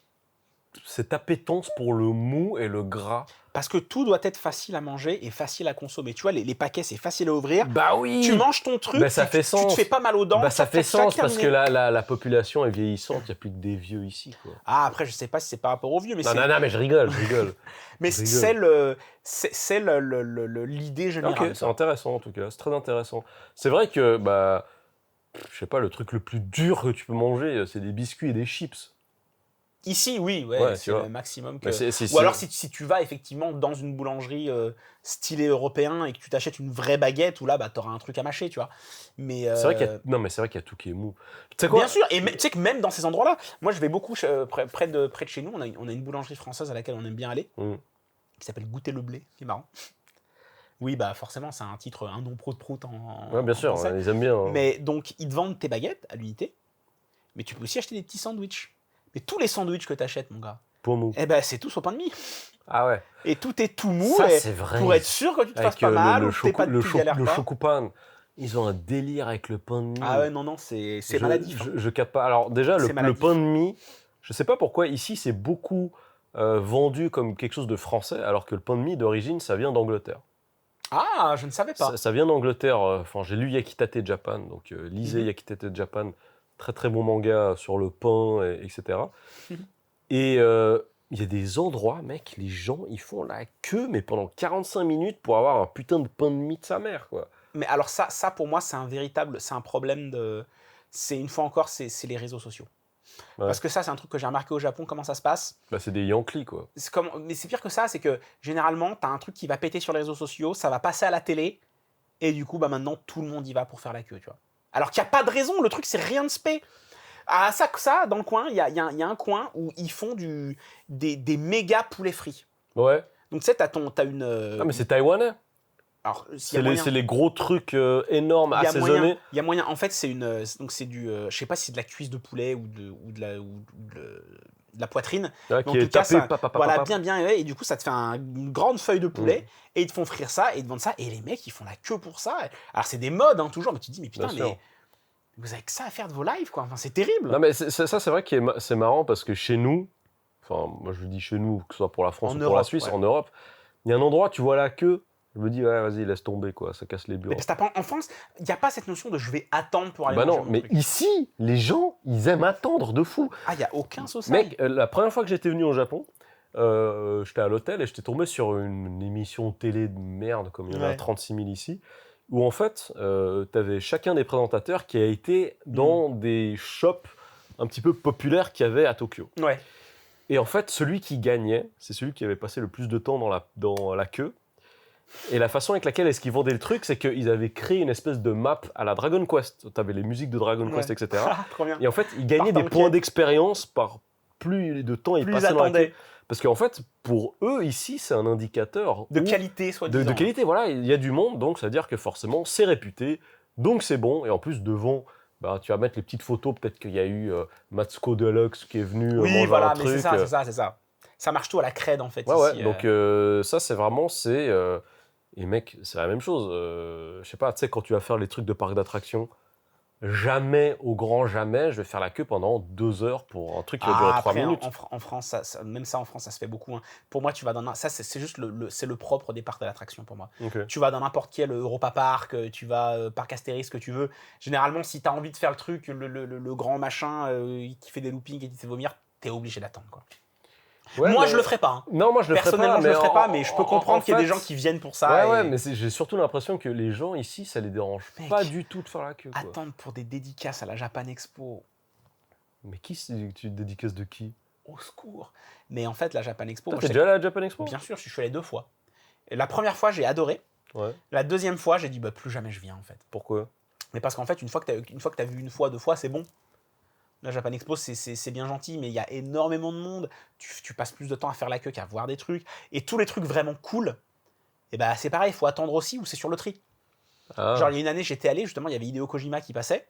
cette appétence pour le mou et le gras. Parce que tout doit être facile à manger et facile à consommer. Tu vois, les paquets, c'est facile à ouvrir. Bah oui. Tu manges ton truc, ça fait sens. Tu te fais pas mal aux dents. Ça fait sens parce que la population est vieillissante, il n'y a plus que des vieux ici. Quoi. Ah, après, je sais pas si c'est par rapport aux vieux. Mais non, mais je rigole. Mais c'est l'idée générale. Ok, c'est intéressant en tout cas, c'est très intéressant. C'est vrai que, je sais pas, le truc le plus dur que tu peux manger, c'est des biscuits et des chips. Ici, oui, c'est le maximum que... Ou alors si tu vas effectivement dans une boulangerie stylée européen et que tu t'achètes une vraie baguette, où là, t'auras un truc à mâcher, tu vois. Mais c'est vrai qu'il y a tout qui est mou. Tu sais quoi ? Bien sûr, et tu sais que même dans ces endroits-là, moi je vais beaucoup près de chez nous, on a une boulangerie française à laquelle on aime bien aller, qui s'appelle Goûter le blé, qui est marrant. Oui, forcément, c'est un titre, un nom prout-prout en bien sûr, français. ils aiment bien. Mais donc, ils te vendent tes baguettes à l'unité, mais tu peux aussi acheter des petits sandwichs. Mais tous les sandwichs que tu achètes, mon gars, pour mou. C'est tous au pain de mie. Ah ouais. Et tout est tout mou. Ça, c'est vrai. Pour être sûr que tu te fasses pas mal, le chocopan, ils ont un délire avec le pain de mie. Ah ouais, non, c'est maladif. Je capte pas. Alors déjà, le pain de mie, je sais pas pourquoi ici c'est beaucoup vendu comme quelque chose de français, alors que le pain de mie d'origine, ça vient d'Angleterre. Ah, je ne savais pas. Ça vient d'Angleterre. Enfin, j'ai lu Yakitate Japan, donc lisez Yakitate Japan. Très très bon manga sur le pain, etc. Et il y a des endroits, mec, les gens, ils font la queue, mais pendant 45 minutes pour avoir un putain de pain de mie de sa mère, quoi. Mais alors ça pour moi, c'est un problème de... Une fois encore, c'est les réseaux sociaux. Ouais. Parce que ça, c'est un truc que j'ai remarqué au Japon, comment ça se passe. C'est des Yankees, quoi. Mais c'est pire que ça, c'est que généralement, t'as un truc qui va péter sur les réseaux sociaux, ça va passer à la télé, et du coup, maintenant, tout le monde y va pour faire la queue, tu vois. Alors qu'il n'y a pas de raison, le truc, c'est rien de spé. Ah, ça, dans le coin, il y a un coin où ils font des méga poulets frits. Ouais. Donc, tu sais, t'as une... Ah, mais c'est taïwanais. Alors, c'est les gros trucs énormes, assaisonnés. Il y a moyen. En fait, c'est je sais pas si c'est de la cuisse de poulet ou de la poitrine. Ouais, qui est tapé, voilà, bien, et du coup, ça te fait une grande feuille de poulet, et ils te font frire ça, et ils te vendent ça, et les mecs, ils font la queue pour ça. Alors, c'est des modes, hein, toujours, mais tu te dis, mais putain, mais vous avez que ça à faire de vos lives, quoi. Enfin, c'est terrible. Non, mais ça, c'est vrai que c'est marrant, parce que chez nous, enfin, moi, je dis chez nous, que ce soit pour la France ou pour la Suisse, en Europe, il y a un endroit, tu vois la queue, je me dis, ouais, vas-y, laisse tomber, quoi, ça casse les bureaux. Mais parce que en France, il n'y a pas cette notion de je vais attendre pour aller manger non, mais truc. Ici, les gens, ils aiment attendre de fou. Ah, il n'y a aucun sauce. Mec, la première fois que j'étais venu au Japon, j'étais à l'hôtel et j'étais tombé sur une émission télé de merde, comme il y en a 36 000 ici, où en fait, tu avais chacun des présentateurs qui a été dans des shops un petit peu populaires qu'il y avait à Tokyo. Ouais. Et en fait, celui qui gagnait, c'est celui qui avait passé le plus de temps dans la queue. Et la façon avec laquelle est-ce qu'ils vendaient le truc, c'est qu'ils avaient créé une espèce de map à la Dragon Quest. Tu avais les musiques de Dragon Quest, etc. Trop bien. Et en fait, ils gagnaient des points d'expérience par plus de temps ils passaient dans la queue. Parce qu'en fait, pour eux, ici, c'est un indicateur... De qualité, soi-disant. De qualité, voilà. Il y a du monde, donc ça veut dire que forcément, c'est réputé. Donc c'est bon. Et en plus, devant, bah, tu vas mettre les petites photos. Peut-être qu'il y a eu Matsuko Deluxe qui est venu manger voilà, un mais truc. c'est ça. Ça marche tout à la crède, en fait, Ouais. ici. Donc ça, c'est vraiment... Et mec, c'est la même chose. Je sais pas, tu sais, quand tu vas faire les trucs de parc d'attractions, jamais, au grand jamais, je vais faire la queue pendant 2 heures pour un truc qui va durer 3 après, minutes. en France, même ça en France, ça se fait beaucoup. Hein. Pour moi, tu vas dans ça, c'est juste c'est le propre des parcs d'attractions pour moi. Okay. Tu vas dans n'importe quel Europa Park, tu vas parc Astérix, que tu veux. Généralement, si tu as envie de faire le truc, le grand machin qui fait des loopings et qui te fait vomir, t'es obligé d'attendre, quoi. Ouais, moi, mais... je le ferais pas. Hein. Non, moi, je le ferais pas. Personnellement, je le ferais pas, mais je peux comprendre qu'il y ait des gens qui viennent pour ça. Ouais, mais j'ai surtout l'impression que les gens ici, ça les dérange pas du tout de faire la queue. Quoi. Attendre pour des dédicaces à la Japan Expo. Mais tu te dédicaces de qui? Au secours. Mais en fait, la Japan Expo... T'es déjà allé à la Japan Expo? Bien sûr, je suis allé 2 fois. Et la première fois, j'ai adoré. Ouais. La deuxième fois, j'ai dit, bah, plus jamais je viens, en fait. Pourquoi? Mais parce qu'en fait, une fois que tu as vu 1 fois, 2 fois, c'est bon. La Japan Expo, c'est bien gentil, mais il y a énormément de monde. Tu passes plus de temps à faire la queue qu'à voir des trucs. Et tous les trucs vraiment cool, et bah, c'est pareil, il faut attendre aussi, ou c'est sur loterie. Genre, il y a une année, j'étais allé, justement, il y avait Hideo Kojima qui passait.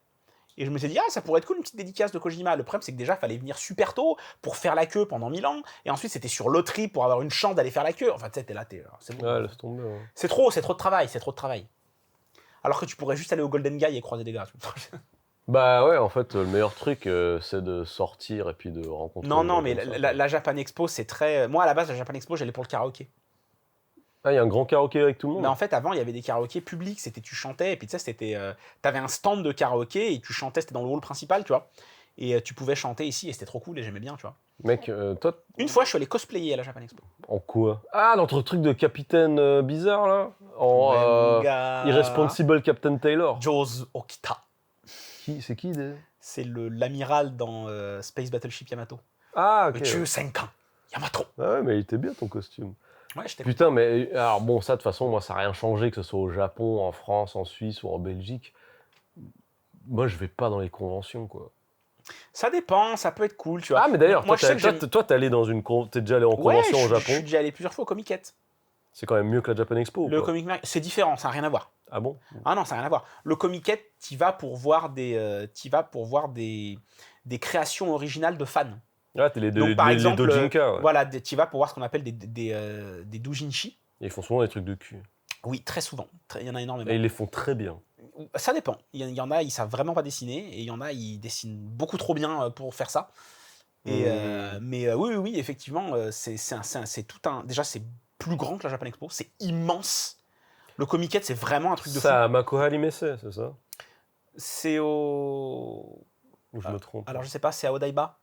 Et je me suis dit, ça pourrait être cool, une petite dédicace de Kojima. Le problème, c'est que déjà, il fallait venir super tôt pour faire la queue pendant 1000 ans. Et ensuite, c'était sur loterie pour avoir une chance d'aller faire la queue. Enfin, tu sais, t'es là, c'est bon. Ouais, laisse tomber. Ouais. C'est trop de travail, Alors que tu pourrais juste aller au Golden Guy et croiser des gars. Bah ouais, en fait, le meilleur truc, c'est de sortir et puis de rencontrer... Non, mais la Japan Expo, c'est très... Moi, à la base, la Japan Expo, j'allais pour le karaoké. Ah, il y a un grand karaoké avec tout le monde? Mais en fait, avant, il y avait des karaokés publics. Tu chantais, et puis tu sais, t'avais un stand de karaoké, et tu chantais, c'était dans le hall principal, tu vois. Et tu pouvais chanter ici, et c'était trop cool, et j'aimais bien, tu vois. Mec, toi... Une fois, je suis allé cosplayer à la Japan Expo. En quoi? Ah, notre truc de capitaine bizarre, là? Irresponsible Captain Taylor. Joz Okita. C'est qui C'est l'amiral dans Space Battleship Yamato. Ah, ok. Le Chu Senkan Yamato. Ah ouais, mais il était bien ton costume. Ouais, Putain, mais alors bon, ça de toute façon, moi, ça n'a rien changé, que ce soit au Japon, en France, en Suisse ou en Belgique. Moi, je vais pas dans les conventions, quoi. Ça dépend, ça peut être cool, tu vois. Ah, mais d'ailleurs, toi, t'es allé dans t'es déjà allé en convention au Japon? Je suis déjà allé plusieurs fois au Comiket. C'est quand même mieux que la Japan Expo. Le Comic Market, c'est différent, ça n'a rien à voir. Ah bon? Ah non, ça n'a rien à voir. Le Comiket, t'y vas pour voir des créations originales de fans. Ah, t'es Donc, par exemple, les Dojinka. Ouais. Voilà, t'y vas pour voir ce qu'on appelle des doujinshi. Et ils font souvent des trucs de cul. Oui, très souvent. Il y en a énormément. Et ils les font très bien. Ça dépend. Il y en a, ils savent vraiment pas dessiner, et il y en a, ils dessinent beaucoup trop bien pour faire ça. Et mais oui, effectivement, c'est tout un. Déjà, c'est plus grand que la Japan Expo, c'est immense. Le Comiket, c'est vraiment un truc de fou. Ça, à Makohari Messe, c'est ça? C'est au. Ou je me trompe? Alors, je sais pas, c'est à Odaiba.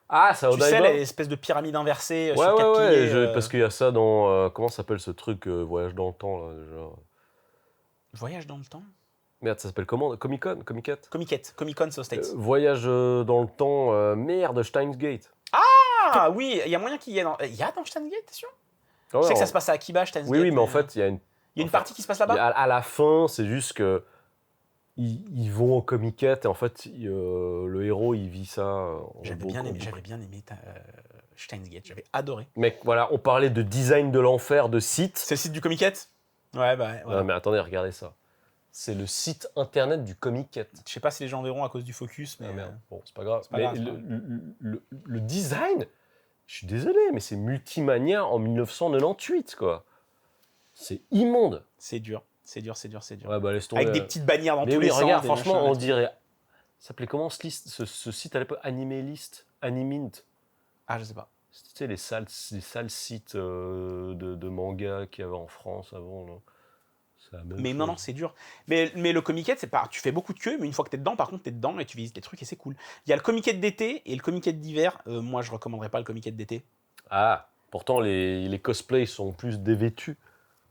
Ah, c'est à Odaiba. Tu sais, l'espèce de pyramide inversée sur 4 piliers. Parce qu'il y a ça dans... comment s'appelle ce truc, Voyage dans le temps, là, déjà? Voyage dans le temps? Merde, ça s'appelle comment? Comic-Con? Comic-Con, c'est aux States. Voyage dans le temps, merde, Steins Gate. Ah oui, il y a moyen qu'il y ait dans... Il y a dans Steins Gate, t'es sûr? Oh, je sais que ça se passe à Akiba, Steins Gate. Oui, mais en fait, il y a une... Il y a une partie qui se passe là-bas? À la fin, c'est juste que... Ils vont au Comiket et en fait, le héros, il vit ça. J'avais bien aimé Steins Gate, j'avais adoré. Mec, voilà, on parlait de design de l'enfer, de site. C'est le site du Comiket? Ouais, bah ouais. Non, mais attendez, regardez ça. C'est le site internet du Comiket. Je sais pas si les gens verront à cause du focus, mais... Bon, c'est pas grave. Pas grave. Le design, je suis désolé, mais c'est Multimania en 1998, quoi. C'est immonde. C'est dur. Ouais, bah laisse tomber. Avec des petites bannières dans mais tous les sens. Regarde, franchement, on dirait... Ça s'appelait comment ce site à l'époque? Animint. Ah, je sais pas. C'était les sales sites de manga qu'il y avait en France avant. Là. Mais non, c'est dur. Mais le Comiket, c'est pas... Tu fais beaucoup de queue, mais une fois que t'es dedans, par contre, t'es dedans et tu visites les trucs et c'est cool. Il y a le Comiket d'été et le Comiket d'hiver. Moi, je recommanderais pas le Comiket d'été. Ah, pourtant, les cosplays sont plus dévêtus.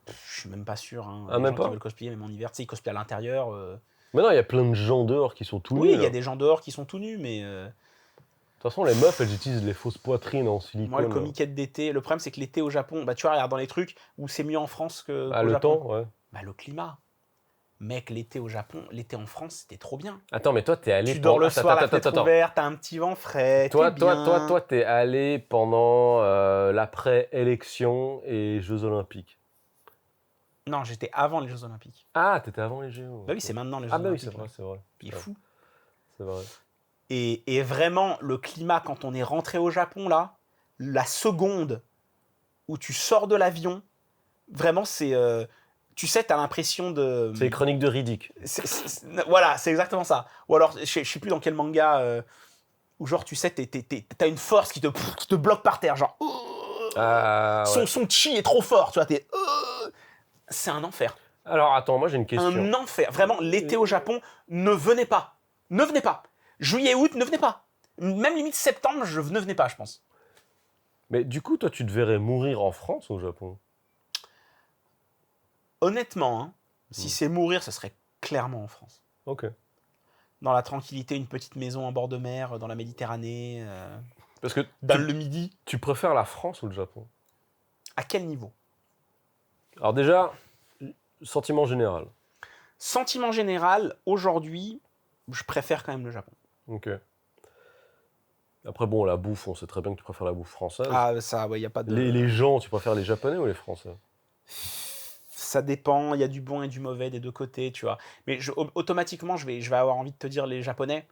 Je suis même pas sûr. Hein. Ah, les même gens pas. qui veulent cosplayer, même en hiver, tu sais, ils cosplayent à l'intérieur. Mais non, il y a plein de gens dehors qui sont tout nus. Oui, il y a des gens dehors qui sont tout nus, mais... De toute façon, les meufs, elles utilisent les fausses poitrines en silicone. Moi, le Comiket d'été, le problème, c'est que l'été au Japon, bah tu vois, regarde dans les trucs où c'est mieux en France qu'au Japon. Le temps, ouais. Bah le climat. Mec, l'été au Japon, l'été en France, c'était trop bien. Attends, mais toi, t'es allé... Tu dors le soir, la fenêtre ouverte, t'as un petit vent frais, Toi, t'es allé pendant l'après-élection et Jeux Olympiques. Non, j'étais avant les Jeux Olympiques. Ah, t'étais avant les JO. Bah oui, c'est maintenant les Jeux Ah bah oui, Olympiques. c'est vrai. Il est fou. C'est vrai. Et vraiment, le climat, quand on est rentré au Japon, là, la seconde où tu sors de l'avion, vraiment, c'est... tu sais, t'as l'impression de... C'est les chroniques de Riddick. Voilà, c'est exactement ça. Ou alors, je sais plus dans quel manga, où genre, tu sais, t'as une force qui te bloque par terre, genre... son chi est trop fort, tu vois, c'est un enfer. Alors, attends, moi j'ai une question. Un enfer. Vraiment, l'été au Japon, ne venez pas. Ne venez pas. Juillet, août, ne venez pas. Même limite septembre, ne venez pas, je pense. Mais du coup, toi, tu te verrais mourir en France ou au Japon? Honnêtement, hein, si c'est mourir, ce serait clairement en France. Ok. Dans la tranquillité, une petite maison en bord de mer, dans la Méditerranée, Parce que dans le Midi. Tu préfères la France ou le Japon? À quel niveau? Alors déjà, sentiment général. Sentiment général, aujourd'hui, je préfère quand même le Japon. Ok. Après, bon, la bouffe, on sait très bien que tu préfères la bouffe française. Ah, ça, ouais, y a pas de... Les gens, tu préfères les Japonais ou les Français? Ça dépend, il y a du bon et du mauvais des deux côtés, tu vois. Mais automatiquement, je vais avoir envie de te dire les Japonais,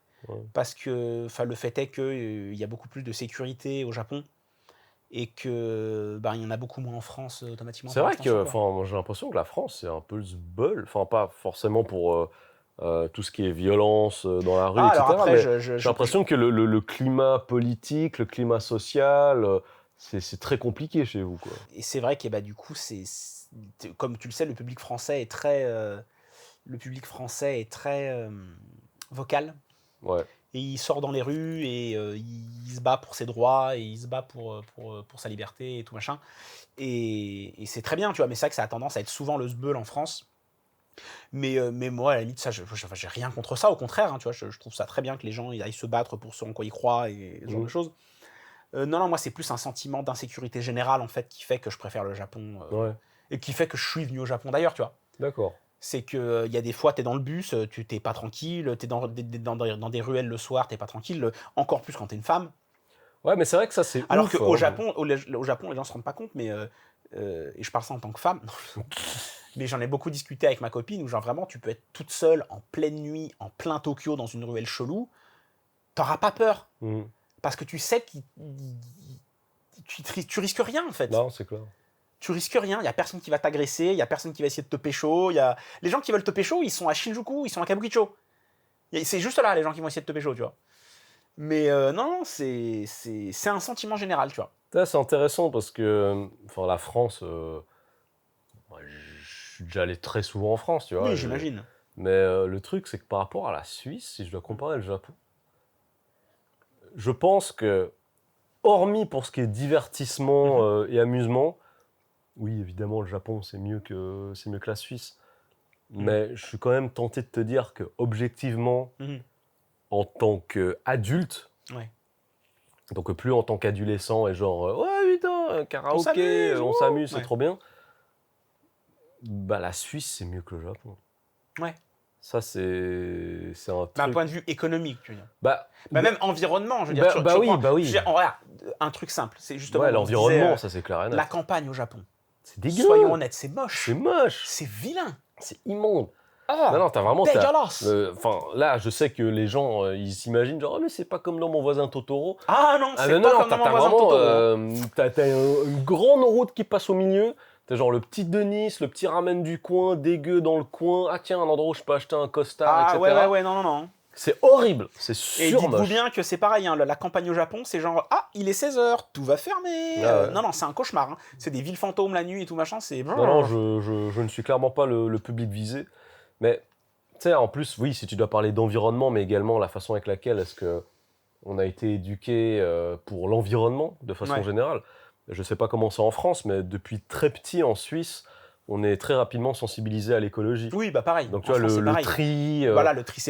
parce que le fait est qu'il y a beaucoup plus de sécurité au Japon, et que il y en a beaucoup moins en France automatiquement. C'est vrai que moi, j'ai l'impression que la France, c'est un peu le bol. Enfin, pas forcément pour tout ce qui est violence dans la rue, etc. Après, mais j'ai l'impression que le climat politique, le climat social, c'est très compliqué chez vous, quoi. Et c'est vrai que du coup, comme tu le sais, le public français est très, vocal. Ouais. Et il sort dans les rues et il se bat pour ses droits et il se bat pour sa liberté et tout machin. Et c'est très bien, tu vois. Mais c'est vrai que ça a tendance à être souvent le sbeul en France. Mais moi, à la limite, ça, j'ai rien contre ça. Au contraire, hein, tu vois, je trouve ça très bien que les gens aillent se battre pour ce en quoi ils croient et ce genre de choses. Non, moi, c'est plus un sentiment d'insécurité générale, en fait, qui fait que je préfère le Japon. Et qui fait que je suis venu au Japon, d'ailleurs, tu vois. D'accord. C'est qu'il y a des fois, tu es dans le bus, tu t'es pas tranquille, tu es dans des ruelles le soir, tu pas tranquille, encore plus quand tu es une femme. Ouais, mais c'est vrai que ça, c'est alors ouf. Alors qu'au Japon, au Japon, les gens se rendent pas compte, mais et je parle ça en tant que femme, mais j'en ai beaucoup discuté avec ma copine, où genre vraiment, tu peux être toute seule, en pleine nuit, en plein Tokyo, dans une ruelle chelou, t'auras pas peur. Parce que tu sais que tu risques rien, en fait. Non, c'est clair. Tu risques rien, il n'y a personne qui va t'agresser, il n'y a personne qui va essayer de te pécho. Les gens qui veulent te pécho, ils sont à Shinjuku, ils sont à Kabukicho. C'est juste là, les gens qui vont essayer de te pécho, tu vois. Mais non, c'est un sentiment général, tu vois. Ça, c'est intéressant parce que la France, je suis déjà allé très souvent en France, tu vois. Oui, j'imagine. Mais le truc, c'est que par rapport à la Suisse, si je dois comparer le Japon, je pense que, hormis pour ce qui est divertissement et amusement, oui, évidemment, le Japon, c'est mieux que la Suisse. Mais je suis quand même tenté de te dire que, objectivement, en tant qu'adulte, donc plus en tant qu'adolescent et genre, ouais, putain, karaoké, on s'amuse, c'est trop bien. La Suisse, c'est mieux que le Japon. Ouais. Ça, c'est un truc... D'un point de vue économique, tu veux dire. Même environnement, je veux dire. Oui. Regarde, un truc simple, c'est justement... Ouais, l'environnement, ça c'est clair et net. La campagne au Japon. C'est dégueu. Soyons honnêtes, c'est moche. C'est moche. C'est vilain. C'est immonde. Non, t'as vraiment... dégueulasse. Là, je sais que les gens, ils s'imaginent genre, mais c'est pas comme dans Mon voisin Totoro. Ah non, c'est pas comme dans Mon voisin Totoro. T'as une grande route qui passe au milieu. T'as genre le petit Denis, le petit ramen du coin, dégueu dans le coin. Ah tiens, un endroit où je peux acheter un costard, etc. Ouais, non. C'est horrible, c'est sûr. Et dites-vous bien que c'est pareil, hein, la campagne au Japon, c'est genre, il est 16h, tout va fermer. Non, c'est un cauchemar. Hein. C'est des villes fantômes la nuit et tout machin, c'est... Non, je ne suis clairement pas le public visé. Mais, tu sais, en plus, oui, si tu dois parler d'environnement, mais également la façon avec laquelle est-ce qu'on a été éduqué pour l'environnement, de façon générale. Je ne sais pas comment c'est en France, mais depuis très petit en Suisse, on est très rapidement sensibilisé à l'écologie. Oui, pareil. Donc tu vois, le tri, le tri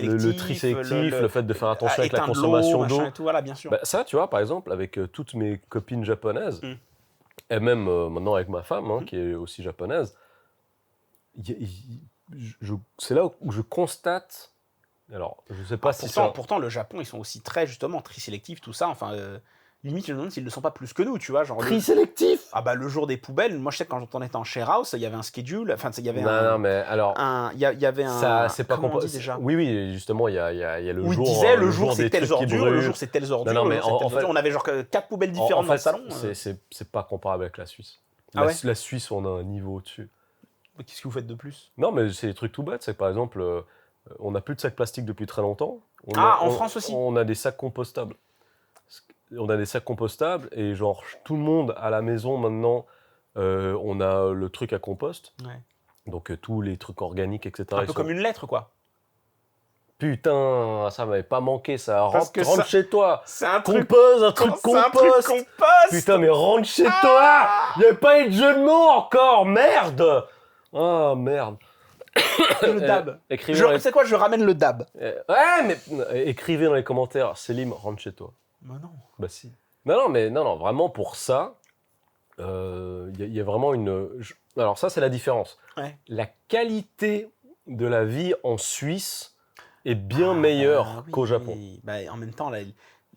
sélectif, le fait de faire attention avec la consommation d'eau. Voilà, bien sûr. Ça, tu vois, par exemple, avec toutes mes copines japonaises, et même maintenant avec ma femme, qui est aussi japonaise, c'est là où je constate... Alors, je sais pas si pourtant, le Japon, ils sont aussi très, justement, tri sélectif, tout ça. Enfin, limite, je me demande s'ils ne le sont pas plus que nous, tu vois. Genre Tri sélectif. Ah bah le jour des poubelles, moi je sais que quand on était en share house, il y avait un schedule, enfin il y avait non, mais alors, il y avait un... ça, c'est pas comment on dit déjà ? Oui, justement, il y a le où jour. Il disait le jour des c'est telles trucs qui ordures, brûlent. le jour c'est telles ordures, Non, mais le jour c'est telles ordures. On avait genre 4 poubelles différentes dans le salon. C'est pas comparable avec la Suisse. Ah ouais ? La Suisse, on a un niveau au-dessus. Qu'est-ce que vous faites de plus ? Non, mais c'est des trucs tout bêtes. C'est que par exemple, on n'a plus de sacs plastiques depuis très longtemps. En France aussi ? On a des sacs compostables. Et genre tout le monde à la maison maintenant, on a le truc à compost. Ouais. Donc tous les trucs organiques, etc. Un peu comme une lettre, quoi. Putain, ça m'avait pas manqué, ça. Rentre Ça, chez toi. C'est un truc... Compose, un truc compost. Putain, mais rentre chez toi. Il n'y avait pas eu de jeu de mots encore, merde. Ah, merde. Le dab. C'est quoi, je ramène le dab. Ouais, mais écrivez dans les commentaires, Selim, rentre chez toi. Bah non. Bah si. Non, vraiment pour ça, y a vraiment une... Alors ça, c'est la différence. Ouais. La qualité de la vie en Suisse est bien meilleure qu'au Japon. Bah, en même temps,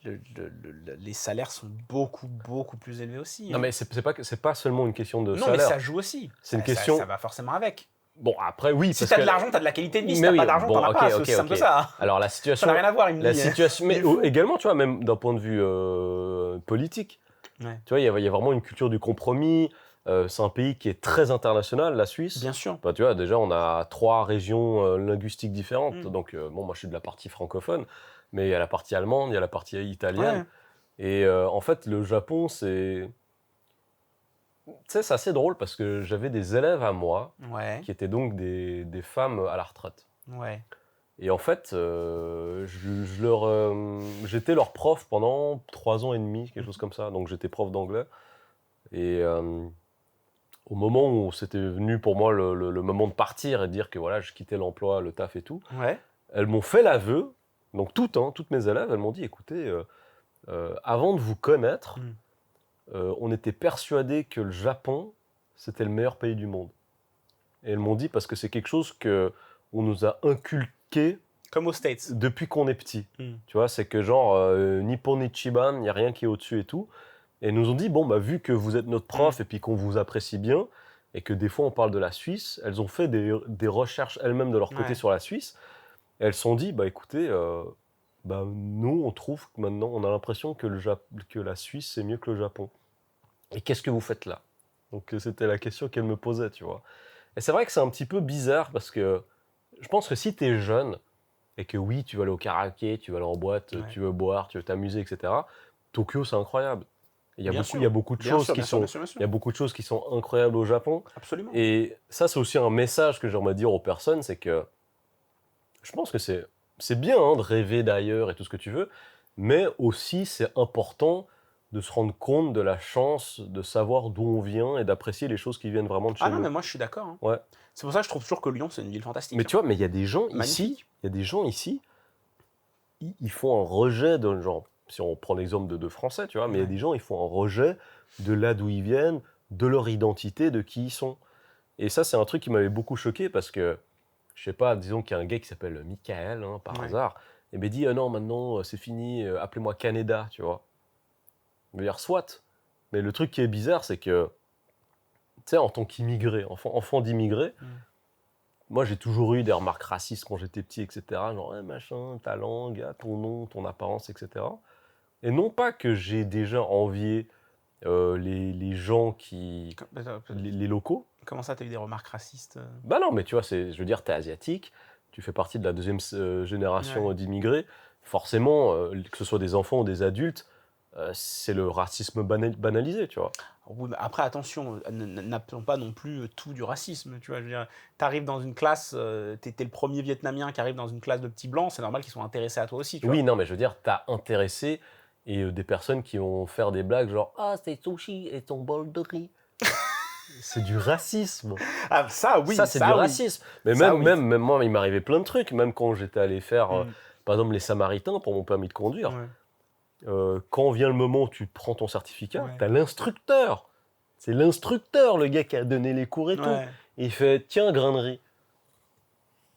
les salaires sont beaucoup plus élevés aussi. Non, mais c'est pas seulement une question de salaire. Non, mais ça joue aussi. C'est une question... Ça va forcément avec. Bon, après, oui. Si t'as de l'argent, t'as de la qualité de vie. Si t'as pas d'argent, t'en as pas. C'est simple que ça. Alors, la situation... Ça n'a rien à voir, il me dit. Situation, mais également, tu vois, même d'un point de vue politique, ouais. Tu vois, il y a vraiment une culture du compromis. C'est un pays qui est très international, la Suisse. Bien sûr. Bah, tu vois, déjà, on a 3 régions linguistiques différentes. Donc, moi, je suis de la partie francophone, mais il y a la partie allemande, il y a la partie italienne. Ouais. Et en fait, le Japon, c'est... Tu sais, c'est assez drôle parce que j'avais des élèves à moi qui étaient donc des femmes à la retraite. Ouais. Et en fait, j'étais leur prof pendant 3 ans et demi, quelque chose comme ça. Donc j'étais prof d'anglais. Et au moment où c'était venu pour moi le moment de partir et de dire que voilà, je quittais l'emploi, le taf et tout, elles m'ont fait l'aveu. Donc toutes mes élèves, elles m'ont dit, écoutez, avant de vous connaître, on était persuadés que le Japon, c'était le meilleur pays du monde. Et elles m'ont dit parce que c'est quelque chose qu'on nous a inculqué comme aux States depuis qu'on est petit. Tu vois, c'est que genre Nippon Ichiban, il n'y a rien qui est au-dessus et tout. Et elles nous ont dit, bon, bah, vu que vous êtes notre prof et puis qu'on vous apprécie bien, et que des fois on parle de la Suisse, elles ont fait des recherches elles-mêmes de leur côté sur la Suisse. Et elles se sont dit, bah écoutez, nous on trouve que maintenant on a l'impression que la Suisse c'est mieux que le Japon. Et qu'est-ce que vous faites là ? Donc c'était la question qu'elles me posaient, tu vois. Et c'est vrai que c'est un petit peu bizarre parce que je pense que si tu es jeune et que oui, tu vas aller au karaoké, tu vas aller en boîte, tu veux boire, tu veux t'amuser, etc. Tokyo, c'est incroyable. Il y a beaucoup de choses qui sont incroyables au Japon. Absolument. Et ça, c'est aussi un message que j'aimerais dire aux personnes, c'est que je pense que c'est bien de rêver d'ailleurs et tout ce que tu veux, mais aussi c'est important de se rendre compte de la chance de savoir d'où on vient et d'apprécier les choses qui viennent vraiment de chez nous. Ah non, mais moi je suis d'accord. Hein. Ouais. C'est pour ça que je trouve toujours que Lyon c'est une ville fantastique. Mais tu vois, mais il y a des gens ici, ils font un rejet de genre, si on prend l'exemple de Français, tu vois, mais il y a des gens, ils font un rejet de là d'où ils viennent, de leur identité, de qui ils sont. Et ça, c'est un truc qui m'avait beaucoup choqué parce que, je sais pas, disons qu'il y a un gars qui s'appelle Michael, par hasard, et me dit, non, maintenant, c'est fini, appelez-moi Canada, tu vois. Je veux dire, soit. Mais le truc qui est bizarre, c'est que, tu sais, en tant qu'immigré, enfant d'immigré, moi, j'ai toujours eu des remarques racistes quand j'étais petit, etc. Genre, machin, ta langue, ton nom, ton apparence, etc. Et non pas que j'ai déjà envié les gens les locaux. Comment ça, t'as eu des remarques racistes ? Bah non, mais tu vois, je veux dire, t'es asiatique, tu fais partie de la deuxième génération d'immigrés. Forcément, que ce soit des enfants ou des adultes, c'est le racisme banalisé, tu vois. Oui, mais après, attention, n'appelons pas non plus tout du racisme, tu vois. Je veux dire, t'arrives dans une classe, t'es le premier Vietnamien qui arrive dans une classe de petits blancs, c'est normal qu'ils soient intéressés à toi aussi, tu vois. Oui, non, mais je veux dire, t'as intéressé et des personnes qui vont faire des blagues genre « Ah, c'est sushi et ton bol de riz ». C'est du racisme. Ah, ça, oui. Ça, c'est du racisme. Mais même moi, il m'arrivait plein de trucs, même quand j'étais allé faire, par exemple, les Samaritains pour mon permis de conduire. Quand vient le moment où tu prends ton certificat, t'as l'instructeur. C'est l'instructeur, le gars qui a donné les cours et tout. Et il fait, tiens, grain de riz.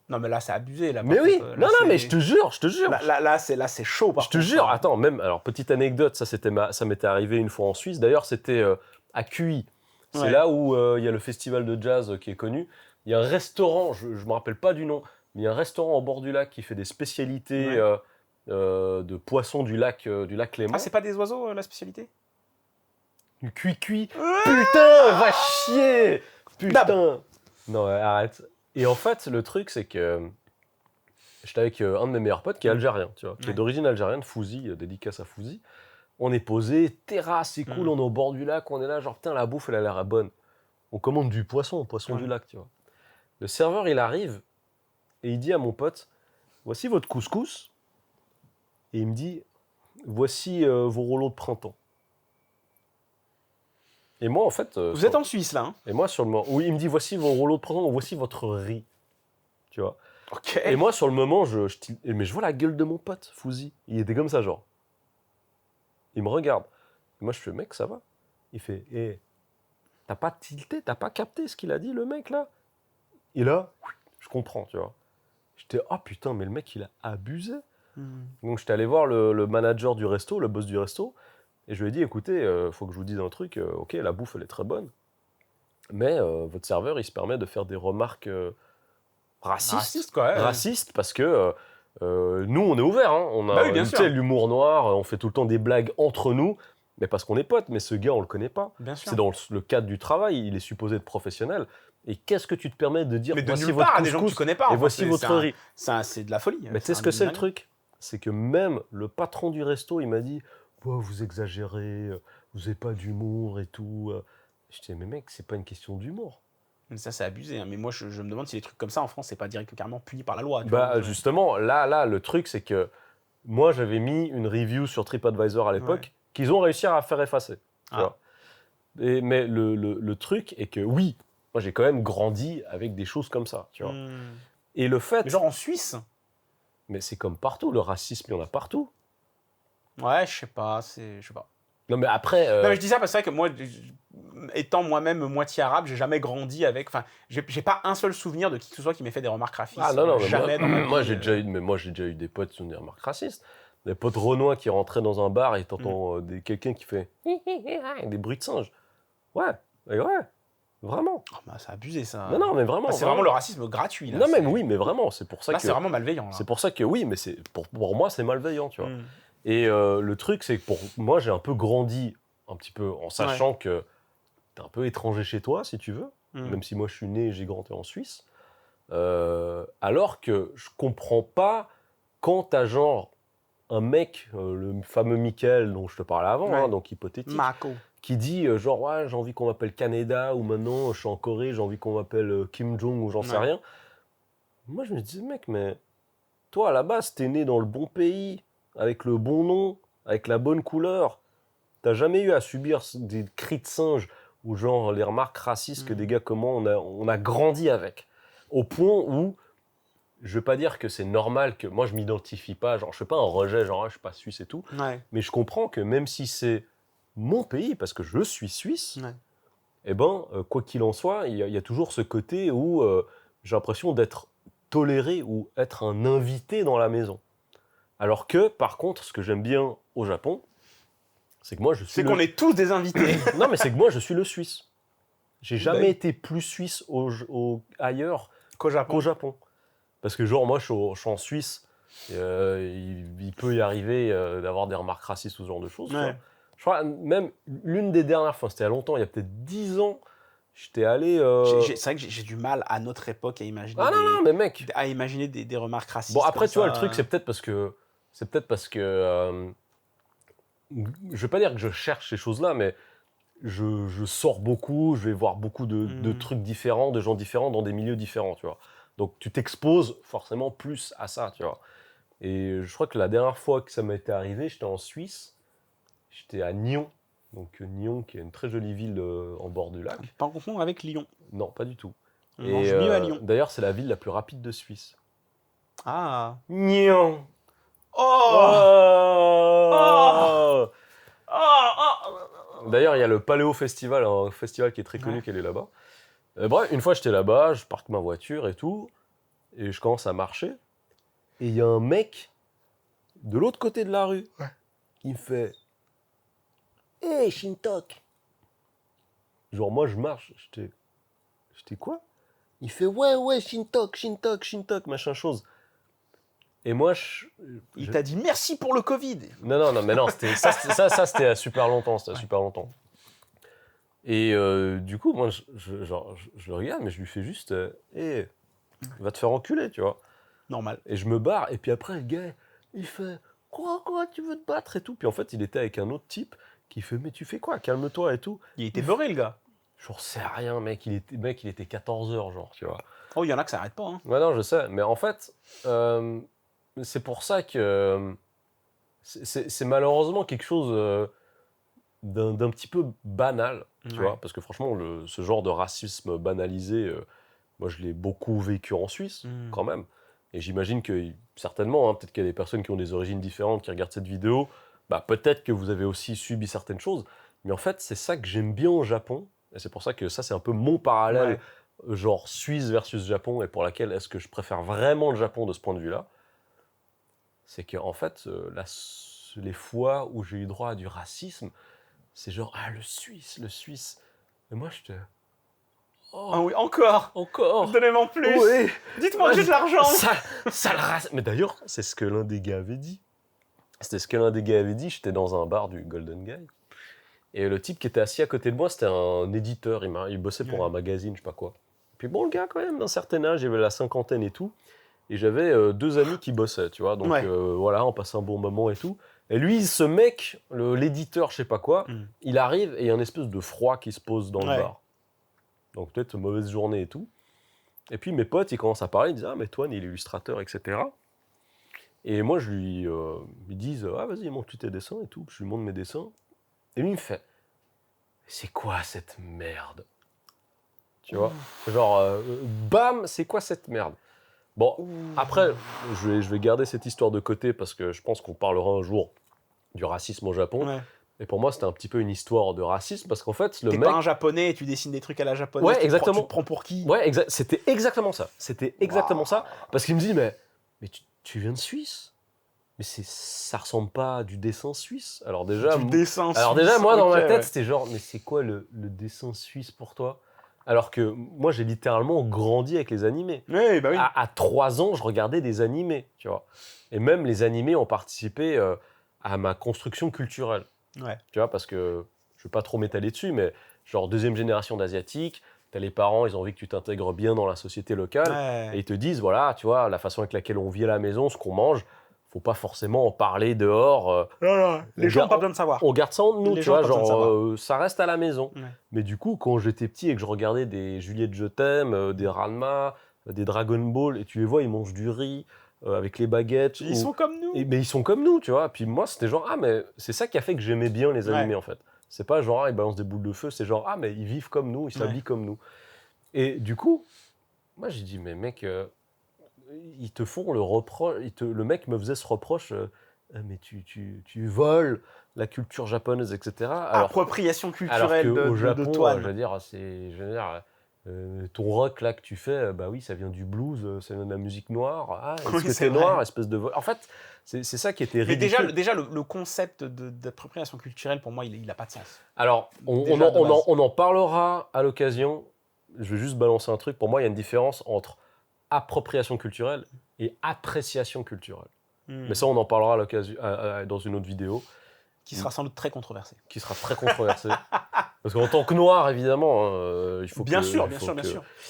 Non, mais là, c'est abusé. Là, mais oui, contre, non, mais je te jure. Là, c'est chaud. Je te jure, attends, même, alors, petite anecdote, ça m'était arrivé une fois en Suisse. D'ailleurs, c'était à QI. C'est là où il y a le festival de jazz qui est connu. Il y a un restaurant, je ne me rappelle pas du nom, mais il y a un restaurant au bord du lac qui fait des spécialités de poissons du lac Léman. Ah, c'est pas des oiseaux, la spécialité? Du cuit. Putain, va chier. Putain. Non, arrête. Et en fait, le truc, c'est que j'étais avec un de mes meilleurs potes qui est algérien, tu vois, qui est d'origine algérienne, Fouzi, dédicace à Fouzi. On est posé, terrasse, c'est cool, on est au bord du lac, on est là, genre, putain, la bouffe, elle a l'air bonne. On commande du poisson du lac, tu vois. Le serveur, il arrive et il dit à mon pote, voici votre couscous. Et il me dit, voici vos rouleaux de printemps. Et moi, en fait... Vous êtes en Suisse, là, hein? Et moi, sur le moment... Oui, il me dit, voici vos rouleaux de printemps, voici votre riz. Tu vois. Ok. Et moi, sur le moment, mais je vois la gueule de mon pote, Fouzi. Il était comme ça, genre. Il me regarde. Et moi, je fais, mec, ça va? Il fait, t'as pas tilté, t'as pas capté ce qu'il a dit, le mec, là? Et là, je comprends, tu vois. J'étais, oh putain, mais le mec, il a abusé. Donc, j'étais allé voir le manager du resto, le boss du resto. Et je lui ai dit, écoutez, faut que je vous dise un truc. Ok, la bouffe, elle est très bonne. Mais votre serveur, il se permet de faire des remarques racistes, quoi. Racistes, parce que nous, on est ouverts. Hein. On a l'humour noir, on fait tout le temps des blagues entre nous, mais parce qu'on est potes. Mais ce gars, on le connaît pas. C'est dans le cadre du travail, il est supposé être professionnel. Et qu'est-ce que tu te permets de dire, mais voici votre couscous, des gens que tu connais pas, et voici votre riz. C'est de la folie. Mais tu sais ce que c'est le truc? C'est que même le patron du resto, il m'a dit, oh, vous exagérez, vous n'avez pas d'humour et tout. Je disais, mais mec, c'est pas une question d'humour. Ça, c'est abusé. Hein. Mais moi, je me demande si les trucs comme ça, en France, c'est pas directement puni par la loi. Justement, là, le truc, c'est que moi, j'avais mis une review sur TripAdvisor à l'époque qu'ils ont réussi à faire effacer. Tu vois. Mais le truc est que, oui, moi, j'ai quand même grandi avec des choses comme ça. Tu vois. Et le fait... Mais genre en Suisse? Mais c'est comme partout, le racisme, il y en a partout. Ouais, je sais pas. Non, mais après... Non, mais je dis ça parce que c'est vrai que moi, étant moi-même moitié arabe, j'ai jamais grandi avec... Enfin, j'ai pas un seul souvenir de qui que ce soit qui m'ait fait des remarques racistes. Ah non, jamais dans ma vie. Moi, j'ai déjà eu des potes qui ont des remarques racistes. Des potes renois qui rentraient dans un bar et t'entends quelqu'un qui fait des bruits de singe. Ouais. Vraiment. Oh, bah, c'est abusé, ça. Non, mais vraiment. C'est vraiment le racisme gratuit, là. Non, mais oui, mais vraiment, c'est pour ça là, c'est vraiment malveillant. Là. C'est pour ça que oui, mais pour moi, c'est malveillant, tu vois. Et le truc, c'est que pour moi, j'ai un peu grandi, un petit peu, en sachant que t'es un peu étranger chez toi, si tu veux, même si moi, je suis né et j'ai grandi en Suisse. Alors que je comprends pas quand t'as genre un mec, le fameux Michael dont je te parlais avant, hein, donc hypothétique, Mako, qui dit genre ouais, j'ai envie qu'on m'appelle Kaneda, ou maintenant je suis en Corée, j'ai envie qu'on m'appelle Kim Jong, ou j'en sais rien. Moi je me dis mec, mais toi à la base t'es né dans le bon pays, avec le bon nom, avec la bonne couleur. T'as jamais eu à subir des cris de singe ou genre les remarques racistes que des gars comme moi on a grandi avec. Au point où je veux pas dire que c'est normal que moi je m'identifie pas, genre je fais pas un rejet, genre je suis pas suisse et tout, mais je comprends que même si c'est mon pays, parce que je suis suisse, eh ben quoi qu'il en soit, il y a toujours ce côté où j'ai l'impression d'être toléré ou être un invité dans la maison. Alors que par contre, ce que j'aime bien au Japon, c'est que moi je suis. C'est qu'on est tous des invités. Non, mais c'est que moi je suis le Suisse. J'ai jamais été plus suisse ailleurs qu'au Japon. Parce que genre moi je suis en Suisse, il peut y arriver d'avoir des remarques racistes ou ce genre de choses. Je crois même l'une des dernières fois, c'était il y a longtemps, il y a peut-être 10 ans, j'étais allé... C'est vrai que j'ai du mal à notre époque à imaginer, mais mec, à imaginer des remarques racistes. Bon après tu vois, le truc c'est peut-être parce que... je vais pas dire que je cherche ces choses-là, mais je sors beaucoup, je vais voir beaucoup de trucs différents, de gens différents dans des milieux différents, tu vois. Donc tu t'exposes forcément plus à ça, tu vois. Et je crois que la dernière fois que ça m'était arrivé, j'étais en Suisse, j'étais à Nyon. Donc Nyon, qui est une très jolie ville en bord du lac. Pas en confondre avec Lyon. Non, pas du tout. On mange mieux à Lyon. D'ailleurs, c'est la ville la plus rapide de Suisse. Ah. Nyon. D'ailleurs, il y a le Paléo Festival, un festival qui est très connu, qui est là-bas. Bref, une fois, j'étais là-bas, je parque ma voiture et tout. Et je commence à marcher. Et il y a un mec de l'autre côté de la rue qui me fait « Hey, Shintok !» Genre, moi, je marche. J'étais quoi? Il fait « Ouais, Shintok, machin chose. » Et moi, il t'a dit « Merci pour le Covid !» Non, mais non, c'était super longtemps. Super longtemps. Et du coup, moi, je le regarde, mais je lui fais juste Hey, va te faire enculer, tu vois. Normal. Et je me barre, et puis après, le gars, il fait Quoi, tu veux te battre et tout. Puis en fait, il était avec un autre type qui fait Mais tu fais quoi? Calme-toi et tout. Il était beurré, le gars. J'en sais rien, mec. Il était 14h, genre, tu vois. Oh, il y en a que ça arrête pas. Hein. Ouais, non, je sais. Mais en fait, c'est pour ça que c'est malheureusement quelque chose d'un petit peu banal, tu vois. Parce que franchement, ce genre de racisme banalisé, moi, je l'ai beaucoup vécu en Suisse, quand même. Et j'imagine que, certainement, peut-être qu'il y a des personnes qui ont des origines différentes qui regardent cette vidéo, peut-être que vous avez aussi subi certaines choses. Mais en fait, c'est ça que j'aime bien au Japon. Et c'est pour ça que ça, c'est un peu mon parallèle, genre Suisse versus Japon, et pour laquelle est-ce que je préfère vraiment le Japon de ce point de vue-là. C'est qu'en fait, les fois où j'ai eu droit à du racisme, c'est genre, le Suisse. Et moi, je te... Oh, ah oui, encore. Donnez-moi en plus. Oui. Dites-moi que j'ai de l'argent. Ça le racisme. Mais d'ailleurs, c'est ce que l'un des gars avait dit. J'étais dans un bar du Golden Guy. Et le type qui était assis à côté de moi, c'était un éditeur. Il bossait pour un magazine, je sais pas quoi. Puis bon, le gars, quand même, d'un certain âge, il avait la cinquantaine et tout. Et j'avais 2 amis qui bossaient, tu vois. Donc voilà, on passait un bon moment et tout. Et lui, ce mec, l'éditeur, je sais pas quoi, il arrive et il y a une espèce de froid qui se pose dans le bar. Donc peut-être une mauvaise journée et tout. Et puis mes potes, ils commencent à parler, ils disent « Ah, mais toi, il est illustrateur, etc. » Et moi, ils disent « Ah, vas-y, montre-tu tes dessins et tout. » Je lui montre mes dessins. Et lui, il me fait « C'est quoi cette merde ?» Tu vois? Genre, bam, c'est quoi cette merde? Bon, après, je vais garder cette histoire de côté parce que je pense qu'on parlera un jour du racisme au Japon. Ouais. Et pour moi, c'était un petit peu une histoire de racisme parce qu'en fait, le mec... T'es pas un japonais et tu dessines des trucs à la japonaise. Ouais, exactement. Tu te prends pour qui? Ouais, c'était exactement ça. Ça. Parce qu'il me dit, mais tu viens de Suisse? Mais ça ressemble pas à du dessin suisse. Alors déjà, moi, dans ma tête, c'était genre, mais c'est quoi le dessin suisse pour toi? Alors que moi, j'ai littéralement grandi avec les animés. Oui, bah oui. À 3 ans, je regardais des animés, tu vois. Et même les animés ont participé à ma construction culturelle. Ouais. Tu vois, parce que je ne vais pas trop m'étaler dessus, mais genre 2e génération d'Asiatiques, t'as les parents, ils ont envie que tu t'intègres bien dans la société locale. Ouais. Et ils te disent, voilà, tu vois, la façon avec laquelle on vit à la maison, ce qu'on mange, faut pas forcément en parler dehors. Non, les gens n'ont pas besoin de savoir. On garde ça entre nous, tu vois, genre, ça reste à la maison. Ouais. Mais du coup, quand j'étais petit et que je regardais des Juliette Je t'aime, des Ranma, des Dragon Ball, et tu les vois, ils mangent du riz avec les baguettes. Ils sont comme nous. Mais ils sont comme nous, tu vois. Puis moi, c'était genre, mais c'est ça qui a fait que j'aimais bien les animés, en fait. C'est pas genre, ils balancent des boules de feu, c'est genre, mais ils vivent comme nous, ils s'habillent comme nous. Et du coup, moi, j'ai dit, mais mec... ils te font le reproche, le mec me faisait ce reproche, mais tu voles la culture japonaise, etc. Appropriation culturelle de Japon, de toi. Je veux dire, ton rock là que tu fais, bah oui, ça vient du blues, ça vient de la musique noire. Est-ce que c'est noir, espèce de... En fait, c'est ça qui était ridicule. Mais déjà le concept d'appropriation culturelle, pour moi, il n'a pas de sens. Alors, on en parlera à l'occasion. Je vais juste balancer un truc. Pour moi, il y a une différence entre appropriation culturelle et appréciation culturelle. Mais ça, on en parlera à l'occasion, dans une autre vidéo. Qui sera sans doute très controversée. Parce qu'en tant que noir, évidemment, il faut bien sûr.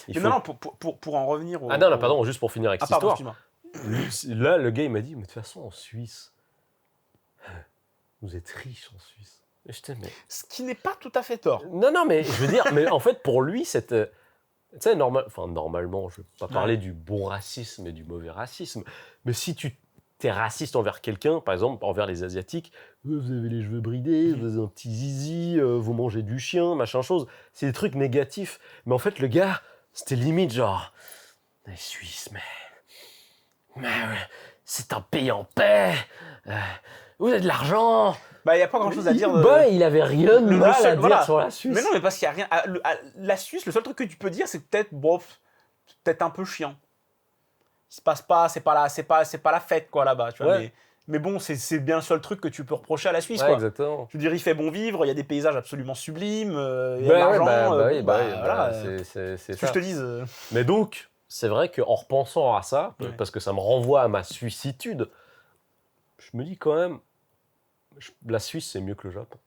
Mais non, pour en revenir au... pardon, juste pour finir avec cette histoire. Là, le gars, il m'a dit, mais de toute façon, en Suisse, vous êtes riche en Suisse. Ce qui n'est pas tout à fait tort. Non, mais je veux dire, mais en fait, pour lui, tu sais, normalement, je ne vais pas parler du bon racisme et du mauvais racisme, mais si tu es raciste envers quelqu'un, par exemple, envers les Asiatiques, vous avez les cheveux bridés, vous avez un petit zizi, vous mangez du chien, machin chose, c'est des trucs négatifs. Mais en fait, le gars, c'était limite genre, les Suisses, mais c'est un pays en paix, vous avez de l'argent. Il n'y a pas grand-chose à dire. Il avait rien de mal à dire sur la Suisse. Mais non, mais parce qu'il n'y a rien. La Suisse, le seul truc que tu peux dire, c'est peut-être un peu chiant. il se passe pas, c'est pas la fête quoi là-bas, tu vois. Ouais. Mais bon, c'est bien le seul truc que tu peux reprocher à la Suisse, Ouais, quoi. exactement. Je veux dire, il fait bon vivre, il y a des paysages absolument sublimes, il y a de l'argent, voilà. C'est Ce que ça. je te dise. Mais donc, c'est vrai qu'en repensant à ça, Ouais. parce que ça me renvoie à ma suissitude, je me dis quand même, la Suisse, c'est mieux que le Japon.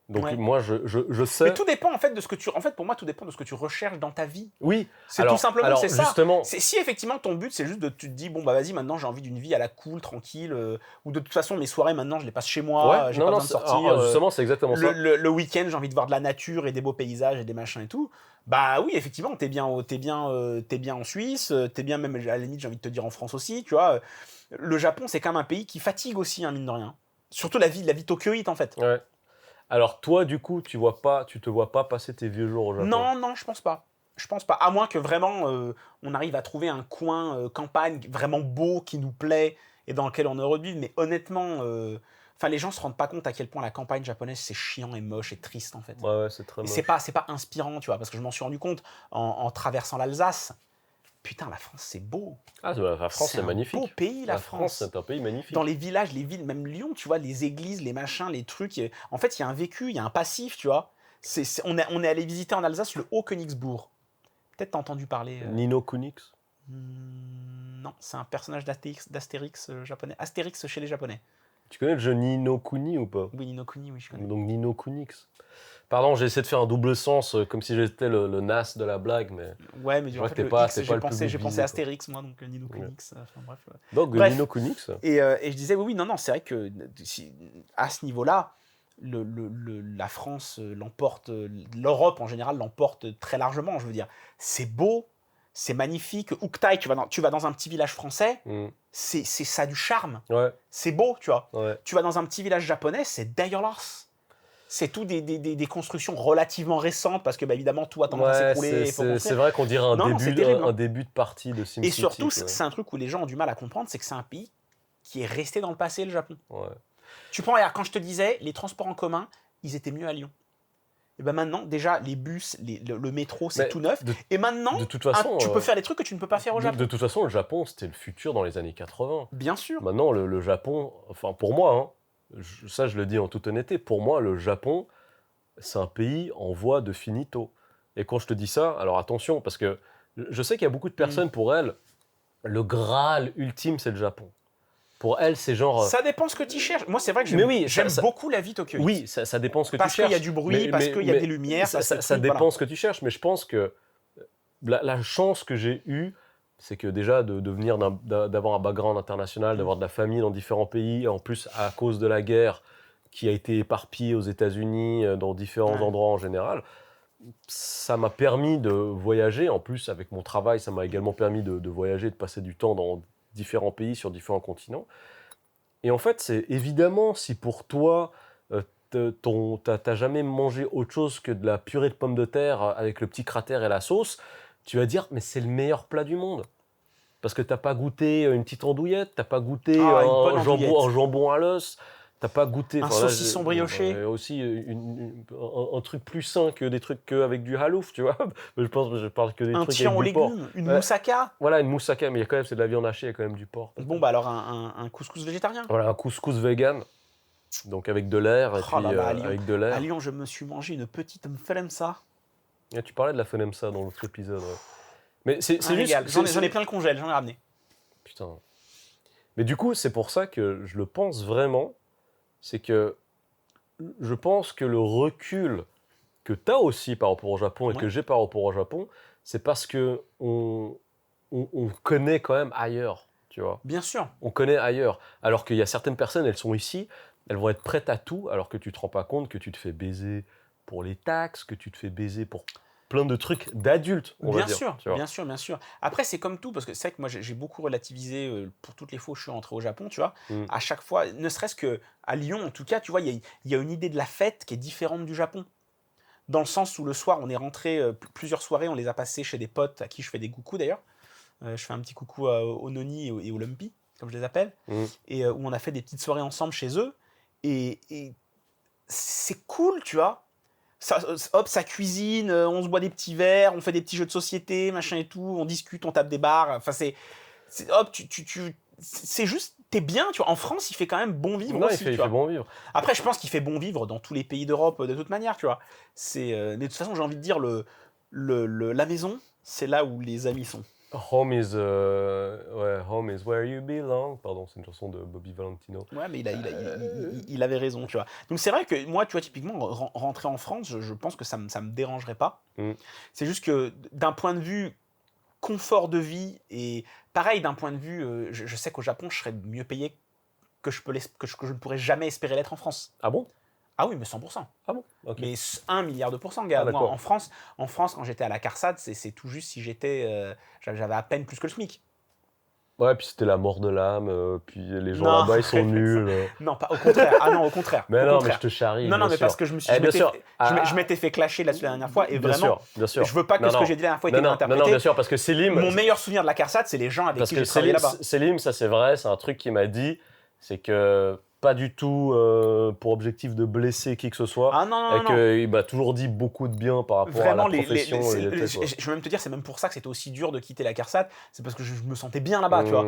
Donc Ouais. moi, je sais... Mais tout dépend en fait de ce que tu. En fait, pour moi, tout dépend de ce que tu recherches dans ta vie. Oui, C'est tout simplement c'est ça. Justement, Si effectivement ton but c'est juste de tu te dis bon bah vas-y maintenant j'ai envie d'une vie à la cool, tranquille, ou de toute façon mes soirées maintenant je les passe chez moi, ouais, j'ai pas besoin de sortir. justement, c'est exactement ça. Le week-end j'ai envie de voir de la nature et des beaux paysages et des machins et tout. Bah oui effectivement t'es bien en Suisse, t'es bien même à la limite j'ai envie de te dire en France aussi, tu vois. Le Japon c'est quand même un pays qui fatigue aussi hein, mine de rien. Surtout la vie tokyoïte en fait. Ouais. Alors toi, du coup, tu te vois pas passer tes vieux jours au Japon? Non, je pense pas. Je pense pas. À moins que vraiment on arrive à trouver un coin campagne vraiment beau qui nous plaît et dans lequel on est heureux de vivre. Mais honnêtement, les gens se rendent pas compte à quel point la campagne japonaise c'est chiant et moche et triste en fait. Ouais, c'est très Et moche. c'est pas inspirant, tu vois, parce que je m'en suis rendu compte en traversant l'Alsace. Putain, la France c'est beau. Ah, la France, c'est magnifique. C'est un beau pays, la France, France. c'est un pays magnifique. Dans les villages, les villes, même Lyon, tu vois, les églises, les machins, les trucs. En fait, il y a un vécu, il y a un passif, tu vois. On est allé visiter en Alsace le Haut-Königsbourg. Peut-être t'as entendu parler. Nino Kunix? Non, c'est un personnage d'Astérix japonais. Astérix chez les Japonais. Tu connais le jeu Nino Kuni ou pas? Oui, Nino Kuni, oui, je connais. Donc Nino Kunix. Pardon, j'ai essayé de faire un double sens, comme si j'étais le NAS de la blague, mais... Ouais, mais je vois en fait, que le pas X, j'ai pensé à Astérix, moi, donc Nino Kunix. Enfin, bref. Donc Bref. Nino Kunix. Et je disais, oui, non, c'est vrai que à ce niveau-là, la France l'emporte, l'Europe en général l'emporte très largement. Je veux dire, c'est beau, c'est magnifique. Uktai, tu vas dans un petit village français, c'est ça a du charme. Ouais. C'est beau, tu vois. Ouais. Tu vas dans un petit village japonais, c'est dégueulasse. C'est tout des constructions relativement récentes parce que bah, évidemment tout a tendance à s'écrouler. C'est vrai qu'on dirait un début de partie de SimCity. Et surtout, c'est un truc où les gens ont du mal à comprendre, c'est que c'est un pays qui est resté dans le passé, le Japon. Ouais. Tu prends, regarde, quand je te disais, les transports en commun, ils étaient mieux à Lyon. Et ben maintenant, déjà, les bus, le métro, c'est tout neuf. Et maintenant, de toute façon, tu peux faire des trucs que tu ne peux pas faire au Japon. De toute façon, le Japon, c'était le futur dans les années 80. Bien sûr. Maintenant, le Japon, enfin pour moi, hein, ça je le dis en toute honnêteté, pour moi, le Japon, c'est un pays en voie de finito. Et quand je te dis ça, alors attention, parce que je sais qu'il y a beaucoup de personnes, pour elles, le Graal ultime, c'est le Japon. Pour elles, c'est genre... Ça dépend ce que tu cherches. Moi, c'est vrai que j'aime beaucoup la vie tokyoïte. Oui, ça dépend ce que tu cherches. Parce qu'il y a du bruit, parce qu'il y a des lumières. Ça dépend ce que tu cherches, mais je pense que la chance que j'ai eue, c'est que déjà de venir d'avoir un background international, d'avoir de la famille dans différents pays, en plus à cause de la guerre qui a été éparpillée aux États-Unis, dans différents endroits en général, ça m'a permis de voyager. En plus, avec mon travail, ça m'a également permis de voyager, de passer du temps dans différents pays, sur différents continents. Et en fait, c'est évidemment, si pour toi, t'as jamais mangé autre chose que de la purée de pommes de terre avec le petit cratère et la sauce, tu vas dire, mais c'est le meilleur plat du monde. Parce que t'as pas goûté une petite andouillette, t'as pas goûté un jambon à l'os, t'as pas goûté... Un saucisson brioché. Aussi un truc plus sain que des trucs avec du halouf, tu vois. Je parle que des trucs avec du porc. Une moussaka. Voilà, une moussaka, mais il y a quand même, c'est de la viande hachée, il y a quand même du porc. Bon, bah alors un couscous végétarien. Voilà, un couscous vegan. Donc avec de l'air, et puis avec de l'air. À Lyon, je me suis mangé une petite mfelemsa. Et tu parlais de la fenemsa dans l'autre épisode. Ouais. Mais c'est juste... J'en ai plein le congèle, j'en ai ramené. Putain. Mais du coup, c'est pour ça que je le pense vraiment. C'est que je pense que le recul que tu as aussi par rapport au Japon et que j'ai par rapport au Japon, c'est parce que on connaît quand même ailleurs, tu vois. Bien sûr. On connaît ailleurs. Alors qu'il y a certaines personnes, elles sont ici, elles vont être prêtes à tout, alors que tu te rends pas compte que tu te fais baiser pour les taxes, que tu te fais baiser pour plein de trucs d'adultes, on va dire. Bien sûr. Après, c'est comme tout, parce que c'est vrai que moi, j'ai beaucoup relativisé pour toutes les fois où je suis rentré au Japon, tu vois. À chaque fois, ne serait-ce qu'à Lyon, en tout cas, tu vois, il y a une idée de la fête qui est différente du Japon. Dans le sens où le soir, on est rentré, plusieurs soirées, on les a passées chez des potes à qui je fais des coucous d'ailleurs. Je fais un petit coucou au Noni et au Lumpy, comme je les appelle. Et où on a fait des petites soirées ensemble chez eux. Et c'est cool, tu vois. Ça cuisine, on se boit des petits verres, on fait des petits jeux de société, machin et tout, on discute, on tape des barres. Enfin, hop, c'est juste, t'es bien, tu vois. En France, il fait quand même bon vivre aussi. Il fait bon vivre. Après, je pense qu'il fait bon vivre dans tous les pays d'Europe de toute manière, tu vois. Mais de toute façon, j'ai envie de dire, la maison, c'est là où les amis sont. Home is where you belong. Pardon, c'est une chanson de Bobby Valentino. Ouais, mais il avait raison, tu vois. Donc c'est vrai que moi, tu vois, typiquement, rentrer en France, je pense que ça me dérangerait pas. C'est juste que d'un point de vue confort de vie et pareil d'un point de vue, je sais qu'au Japon, je serais mieux payé que je ne pourrais jamais espérer l'être en France. Ah bon? Ah oui, mais 100%. Ah bon? Okay. Mais 1 milliard de %, gars. Moi, en France, quand j'étais à la CARSAT, c'est tout juste si j'avais à peine plus que le SMIC. Ouais, puis c'était la mort de l'âme, puis les gens là-bas, ils sont nuls. Non, pas, au contraire. Ah non, au contraire. Mais non, mais je te charrie. Non, mais parce que je m'étais fait clasher là-dessus la dernière fois, et bien vraiment, sûr. je veux pas que ce que j'ai dit la dernière fois ait été interprété. Non, bien sûr, parce que Selim... Mon meilleur souvenir de la CARSAT, c'est les gens avec qui j'ai travaillé là-bas. Selim, ça c'est vrai, c'est un truc qu'il m'a dit, c'est que... pas du tout pour objectif de blesser qui que ce soit. Ah non. Il m'a toujours dit beaucoup de bien par rapport à la profession. Je veux même te dire, c'est même pour ça que c'était aussi dur de quitter la CARSAT. C'est parce que je me sentais bien là-bas, tu vois.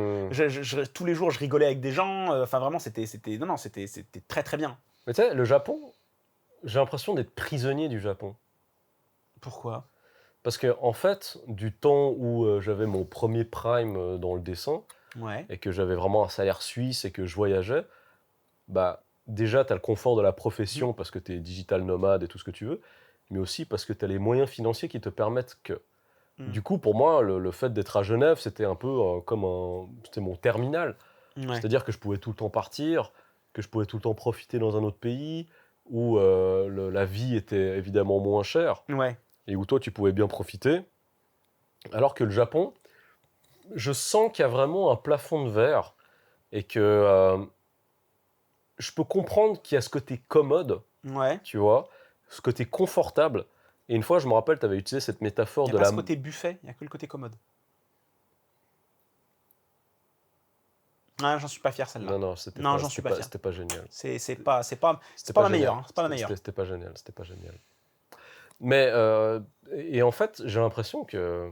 Tous les jours, je rigolais avec des gens. Enfin, vraiment, c'était très très bien. Mais tu sais, le Japon, j'ai l'impression d'être prisonnier du Japon. Pourquoi ? Parce que en fait, du temps où j'avais mon premier prime dans le dessin, et que j'avais vraiment un salaire suisse et que je voyageais, bah, déjà, tu as le confort de la profession parce que tu es digital nomade et tout ce que tu veux, mais aussi parce que tu as les moyens financiers qui te permettent que. Du coup, pour moi, le fait d'être à Genève, c'était un peu c'était mon terminal. C'est-à-dire que je pouvais tout le temps partir, que je pouvais tout le temps profiter dans un autre pays, où la vie était évidemment moins chère, et où toi, tu pouvais bien profiter. Alors que le Japon, je sens qu'il y a vraiment un plafond de verre, et que... je peux comprendre qu'il y a ce côté commode, tu vois, ce côté confortable. Et une fois, je me rappelle, tu avais utilisé cette métaphore de la... Il n'y a pas ce côté buffet, il n'y a que le côté commode. J'en suis pas fier celle-là. Non, j'en suis pas fier. C'était pas génial. C'est pas la meilleure. Hein. C'est pas la meilleure. C'était pas génial. Mais et en fait, j'ai l'impression que...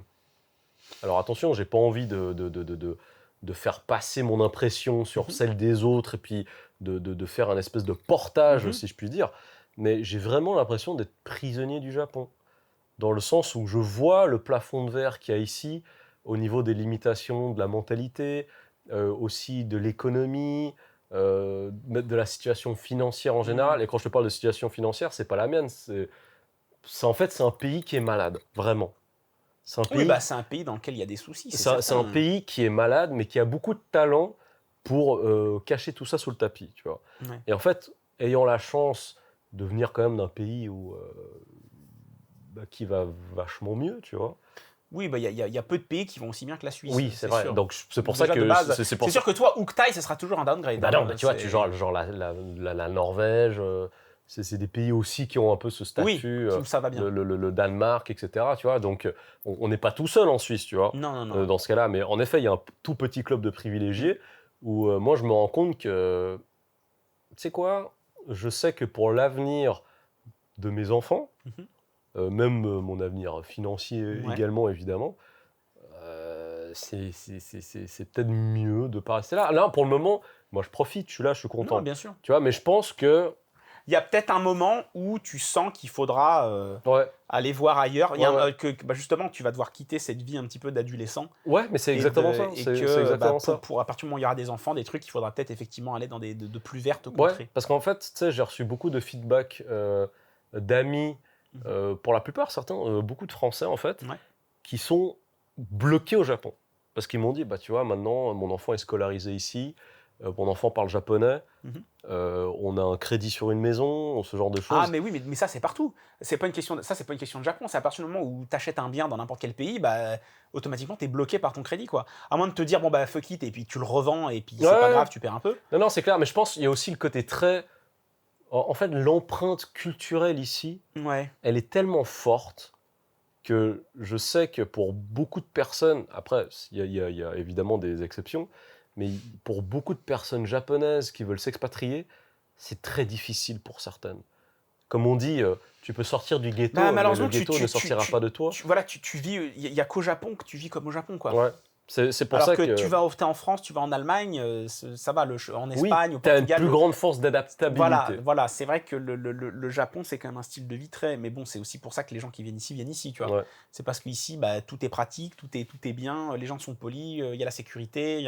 Alors attention, j'ai pas envie de faire passer mon impression sur celle des autres et puis de faire un espèce de portage, si je puis dire. Mais j'ai vraiment l'impression d'être prisonnier du Japon. Dans le sens où je vois le plafond de verre qu'il y a ici, au niveau des limitations de la mentalité, aussi de l'économie, de la situation financière en général. Et quand je te parle de situation financière, c'est pas la mienne. En fait, c'est un pays qui est malade, vraiment. C'est un pays dans lequel il y a des soucis. C'est un pays qui est malade, mais qui a beaucoup de talent pour cacher tout ça sous le tapis, tu vois. Et en fait, ayant la chance de venir quand même d'un pays qui va vachement mieux, tu vois. Oui, il y a peu de pays qui vont aussi bien que la Suisse. Oui, c'est vrai. Sûr. Donc c'est pour ça que c'est sûr que toi, Uktai, ce sera toujours un downgrade. Bah non, tu vois, genre la Norvège. C'est des pays aussi qui ont un peu ce statut, ça va bien. Le Danemark, etc. Tu vois, donc on n'est pas tout seul en Suisse, tu vois, non. Dans ce cas-là. Mais en effet, il y a un tout petit club de privilégiés où moi, je me rends compte que, tu sais quoi, je sais que pour l'avenir de mes enfants, même mon avenir financier également, évidemment, c'est peut-être mieux de ne pas rester là. Là, pour le moment, moi, je profite, je suis là, je suis content. Non, bien sûr. Tu vois, mais je pense que... Il y a peut-être un moment où tu sens qu'il faudra aller voir ailleurs. Justement, tu vas devoir quitter cette vie un petit peu d'adolescent. Ouais, mais c'est exactement ça. Et à partir du moment où il y aura des enfants, des trucs, il faudra peut-être effectivement aller dans de plus vertes contrées. Ouais, parce qu'en fait, tu sais, j'ai reçu beaucoup de feedback d'amis, pour la plupart, certains, beaucoup de Français en fait, qui sont bloqués au Japon. Parce qu'ils m'ont dit, bah tu vois, maintenant, mon enfant est scolarisé ici. Mon enfant parle japonais, on a un crédit sur une maison, ce genre de choses. Ah mais oui, mais ça c'est partout. C'est pas une question de Japon, c'est à partir du moment où tu achètes un bien dans n'importe quel pays, automatiquement tu es bloqué par ton crédit, quoi. À moins de te dire, fuck it, et puis tu le revends, et puis c'est pas grave, tu perds un peu. Non, c'est clair, mais je pense qu'il y a aussi le côté très... En fait, l'empreinte culturelle ici, elle est tellement forte que je sais que pour beaucoup de personnes, après, il y a évidemment des exceptions, mais pour beaucoup de personnes japonaises qui veulent s'expatrier, c'est très difficile pour certaines. Comme on dit, tu peux sortir du ghetto, mais le ghetto ne sortira pas de toi. Tu vis, il n'y a qu'au Japon que tu vis comme au Japon, quoi. Ouais. C'est pour Alors ça que t'es en France, tu vas en Allemagne, ça va, en Espagne, au Portugal... t'as une plus grande force d'adaptabilité. Voilà, c'est vrai que le Japon, c'est quand même un style de vie très... Mais bon, c'est aussi pour ça que les gens qui viennent ici, tu vois. Ouais. C'est parce qu'ici, bah, tout est pratique, tout est bien, les gens sont polis, il y a la sécurité,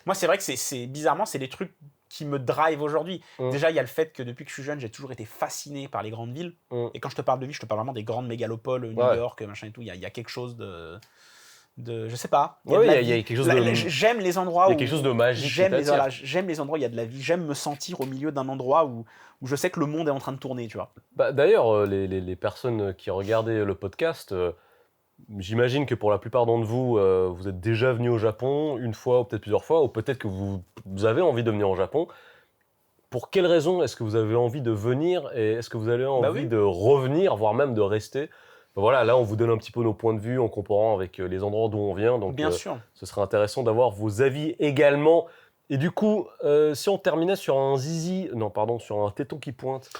Moi, c'est vrai que bizarrement, c'est des trucs qui me drive aujourd'hui. Déjà, il y a le fait que depuis que je suis jeune, j'ai toujours été fasciné par les grandes villes. Et quand je te parle de ville, je te parle vraiment des grandes mégalopoles, New York, machin et tout. Il y a quelque chose de je sais pas. Il y a quelque chose de... J'aime les endroits où... Il y a quelque chose de magique. J'aime les endroits où il y a de la vie. J'aime me sentir au milieu d'un endroit où je sais que le monde est en train de tourner, tu vois. Bah, d'ailleurs, les personnes qui regardaient le podcast, j'imagine que pour la plupart d'entre vous, vous êtes déjà venus au Japon une fois ou peut-être plusieurs fois, ou peut-être que vous avez envie de venir au Japon. Pour quelles raisons est-ce que vous avez envie de venir et est-ce que vous avez envie de revenir, voire même de rester ? Voilà, là, on vous donne un petit peu nos points de vue en comparant avec les endroits d'où on vient. Donc, bien sûr. Ce serait intéressant d'avoir vos avis également. Et du coup, si on terminait sur sur un téton qui pointe.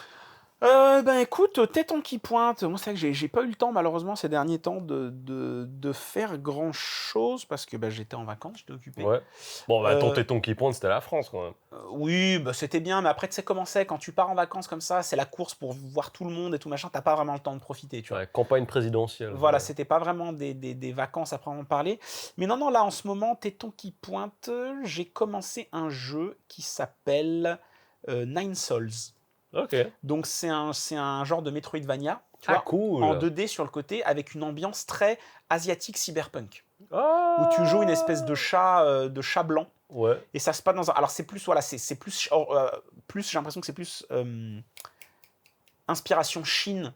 Ben écoute, téton qui pointe, moi c'est vrai que j'ai pas eu le temps malheureusement ces derniers temps de faire grand chose parce que j'étais en vacances, j'étais occupé. Ouais. Bon, ton téton qui pointe, c'était la France quand même. Oui, c'était bien, mais après tu sais comment c'est, quand tu pars en vacances comme ça, c'est la course pour voir tout le monde et tout machin, t'as pas vraiment le temps de profiter, tu vois. Ouais, campagne présidentielle. Voilà, c'était pas vraiment des vacances à proprement parler. Mais non, là en ce moment, téton qui pointe, j'ai commencé un jeu qui s'appelle Nine Souls. Ok. Donc c'est un genre de Metroidvania, tu vois, cool. En 2D sur le côté, avec une ambiance très asiatique cyberpunk, où tu joues une espèce de chat blanc. Ouais. Et ça se passe dans un... Alors c'est plus j'ai l'impression que c'est plus inspiration Chine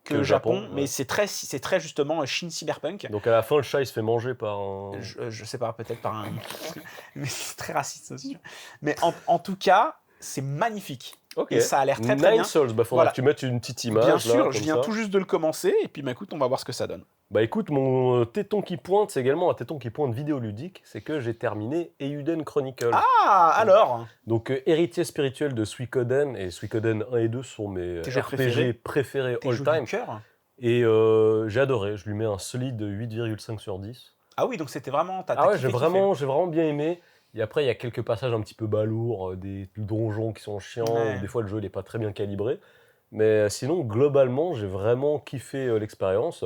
que Japon, ouais. Mais c'est très justement Chine cyberpunk. Donc à la fin, le chat il se fait manger par un... Je sais pas, peut-être par un... Mais c'est très raciste aussi. Mais en tout cas, c'est magnifique. Okay. Et ça a l'air très bien. Nine Souls, faudra que tu mettes une petite image. Bien sûr, je viens tout juste de le commencer, et puis écoute, on va voir ce que ça donne. Écoute, mon téton qui pointe, c'est également un téton qui pointe vidéoludique, c'est que j'ai terminé Eiyuden Chronicle. Ah, alors Donc, héritier spirituel de Suikoden, et Suikoden 1 et 2 sont mes RPG préférés all time. Et j'ai adoré, je lui mets un solide 8,5 sur 10. Ah oui, donc c'était vraiment... j'ai vraiment bien aimé. Et après, il y a quelques passages un petit peu balourds, des donjons qui sont chiants, où des fois le jeu n'est pas très bien calibré. Mais sinon, globalement, j'ai vraiment kiffé l'expérience.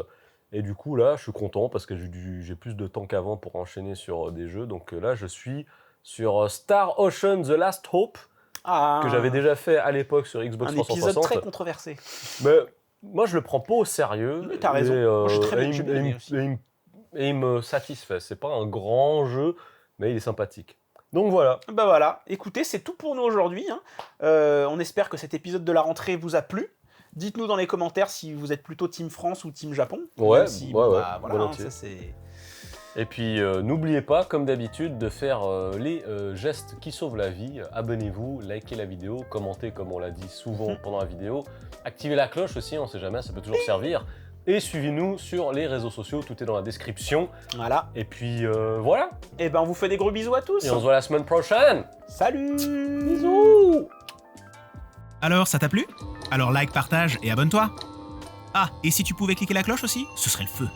Et du coup, là, je suis content parce que j'ai plus de temps qu'avant pour enchaîner sur des jeux. Donc là, je suis sur Star Ocean The Last Hope, que j'avais déjà fait à l'époque sur Xbox 360. Un épisode très controversé. Mais moi, je le prends pas au sérieux. Mais t'as raison. Moi, je suis très bien et il me satisfait. C'est pas un grand jeu, mais il est sympathique. Donc voilà. Voilà, écoutez, c'est tout pour nous aujourd'hui. On espère que cet épisode de la rentrée vous a plu. Dites-nous dans les commentaires si vous êtes plutôt Team France ou Team Japon. Ouais, voilà, ça c'est... Et puis n'oubliez pas, comme d'habitude, de faire les gestes qui sauvent la vie. Abonnez-vous, likez la vidéo, commentez comme on l'a dit souvent pendant la vidéo. Activez la cloche aussi, on sait jamais, ça peut toujours servir. Et suivez-nous sur les réseaux sociaux, tout est dans la description. Voilà. Et puis voilà. Et on vous fait des gros bisous à tous. Et on se voit la semaine prochaine. Salut. Bisous. Alors, ça t'a plu ? Alors like, partage et abonne-toi. Ah, et si tu pouvais cliquer la cloche aussi, ce serait le feu.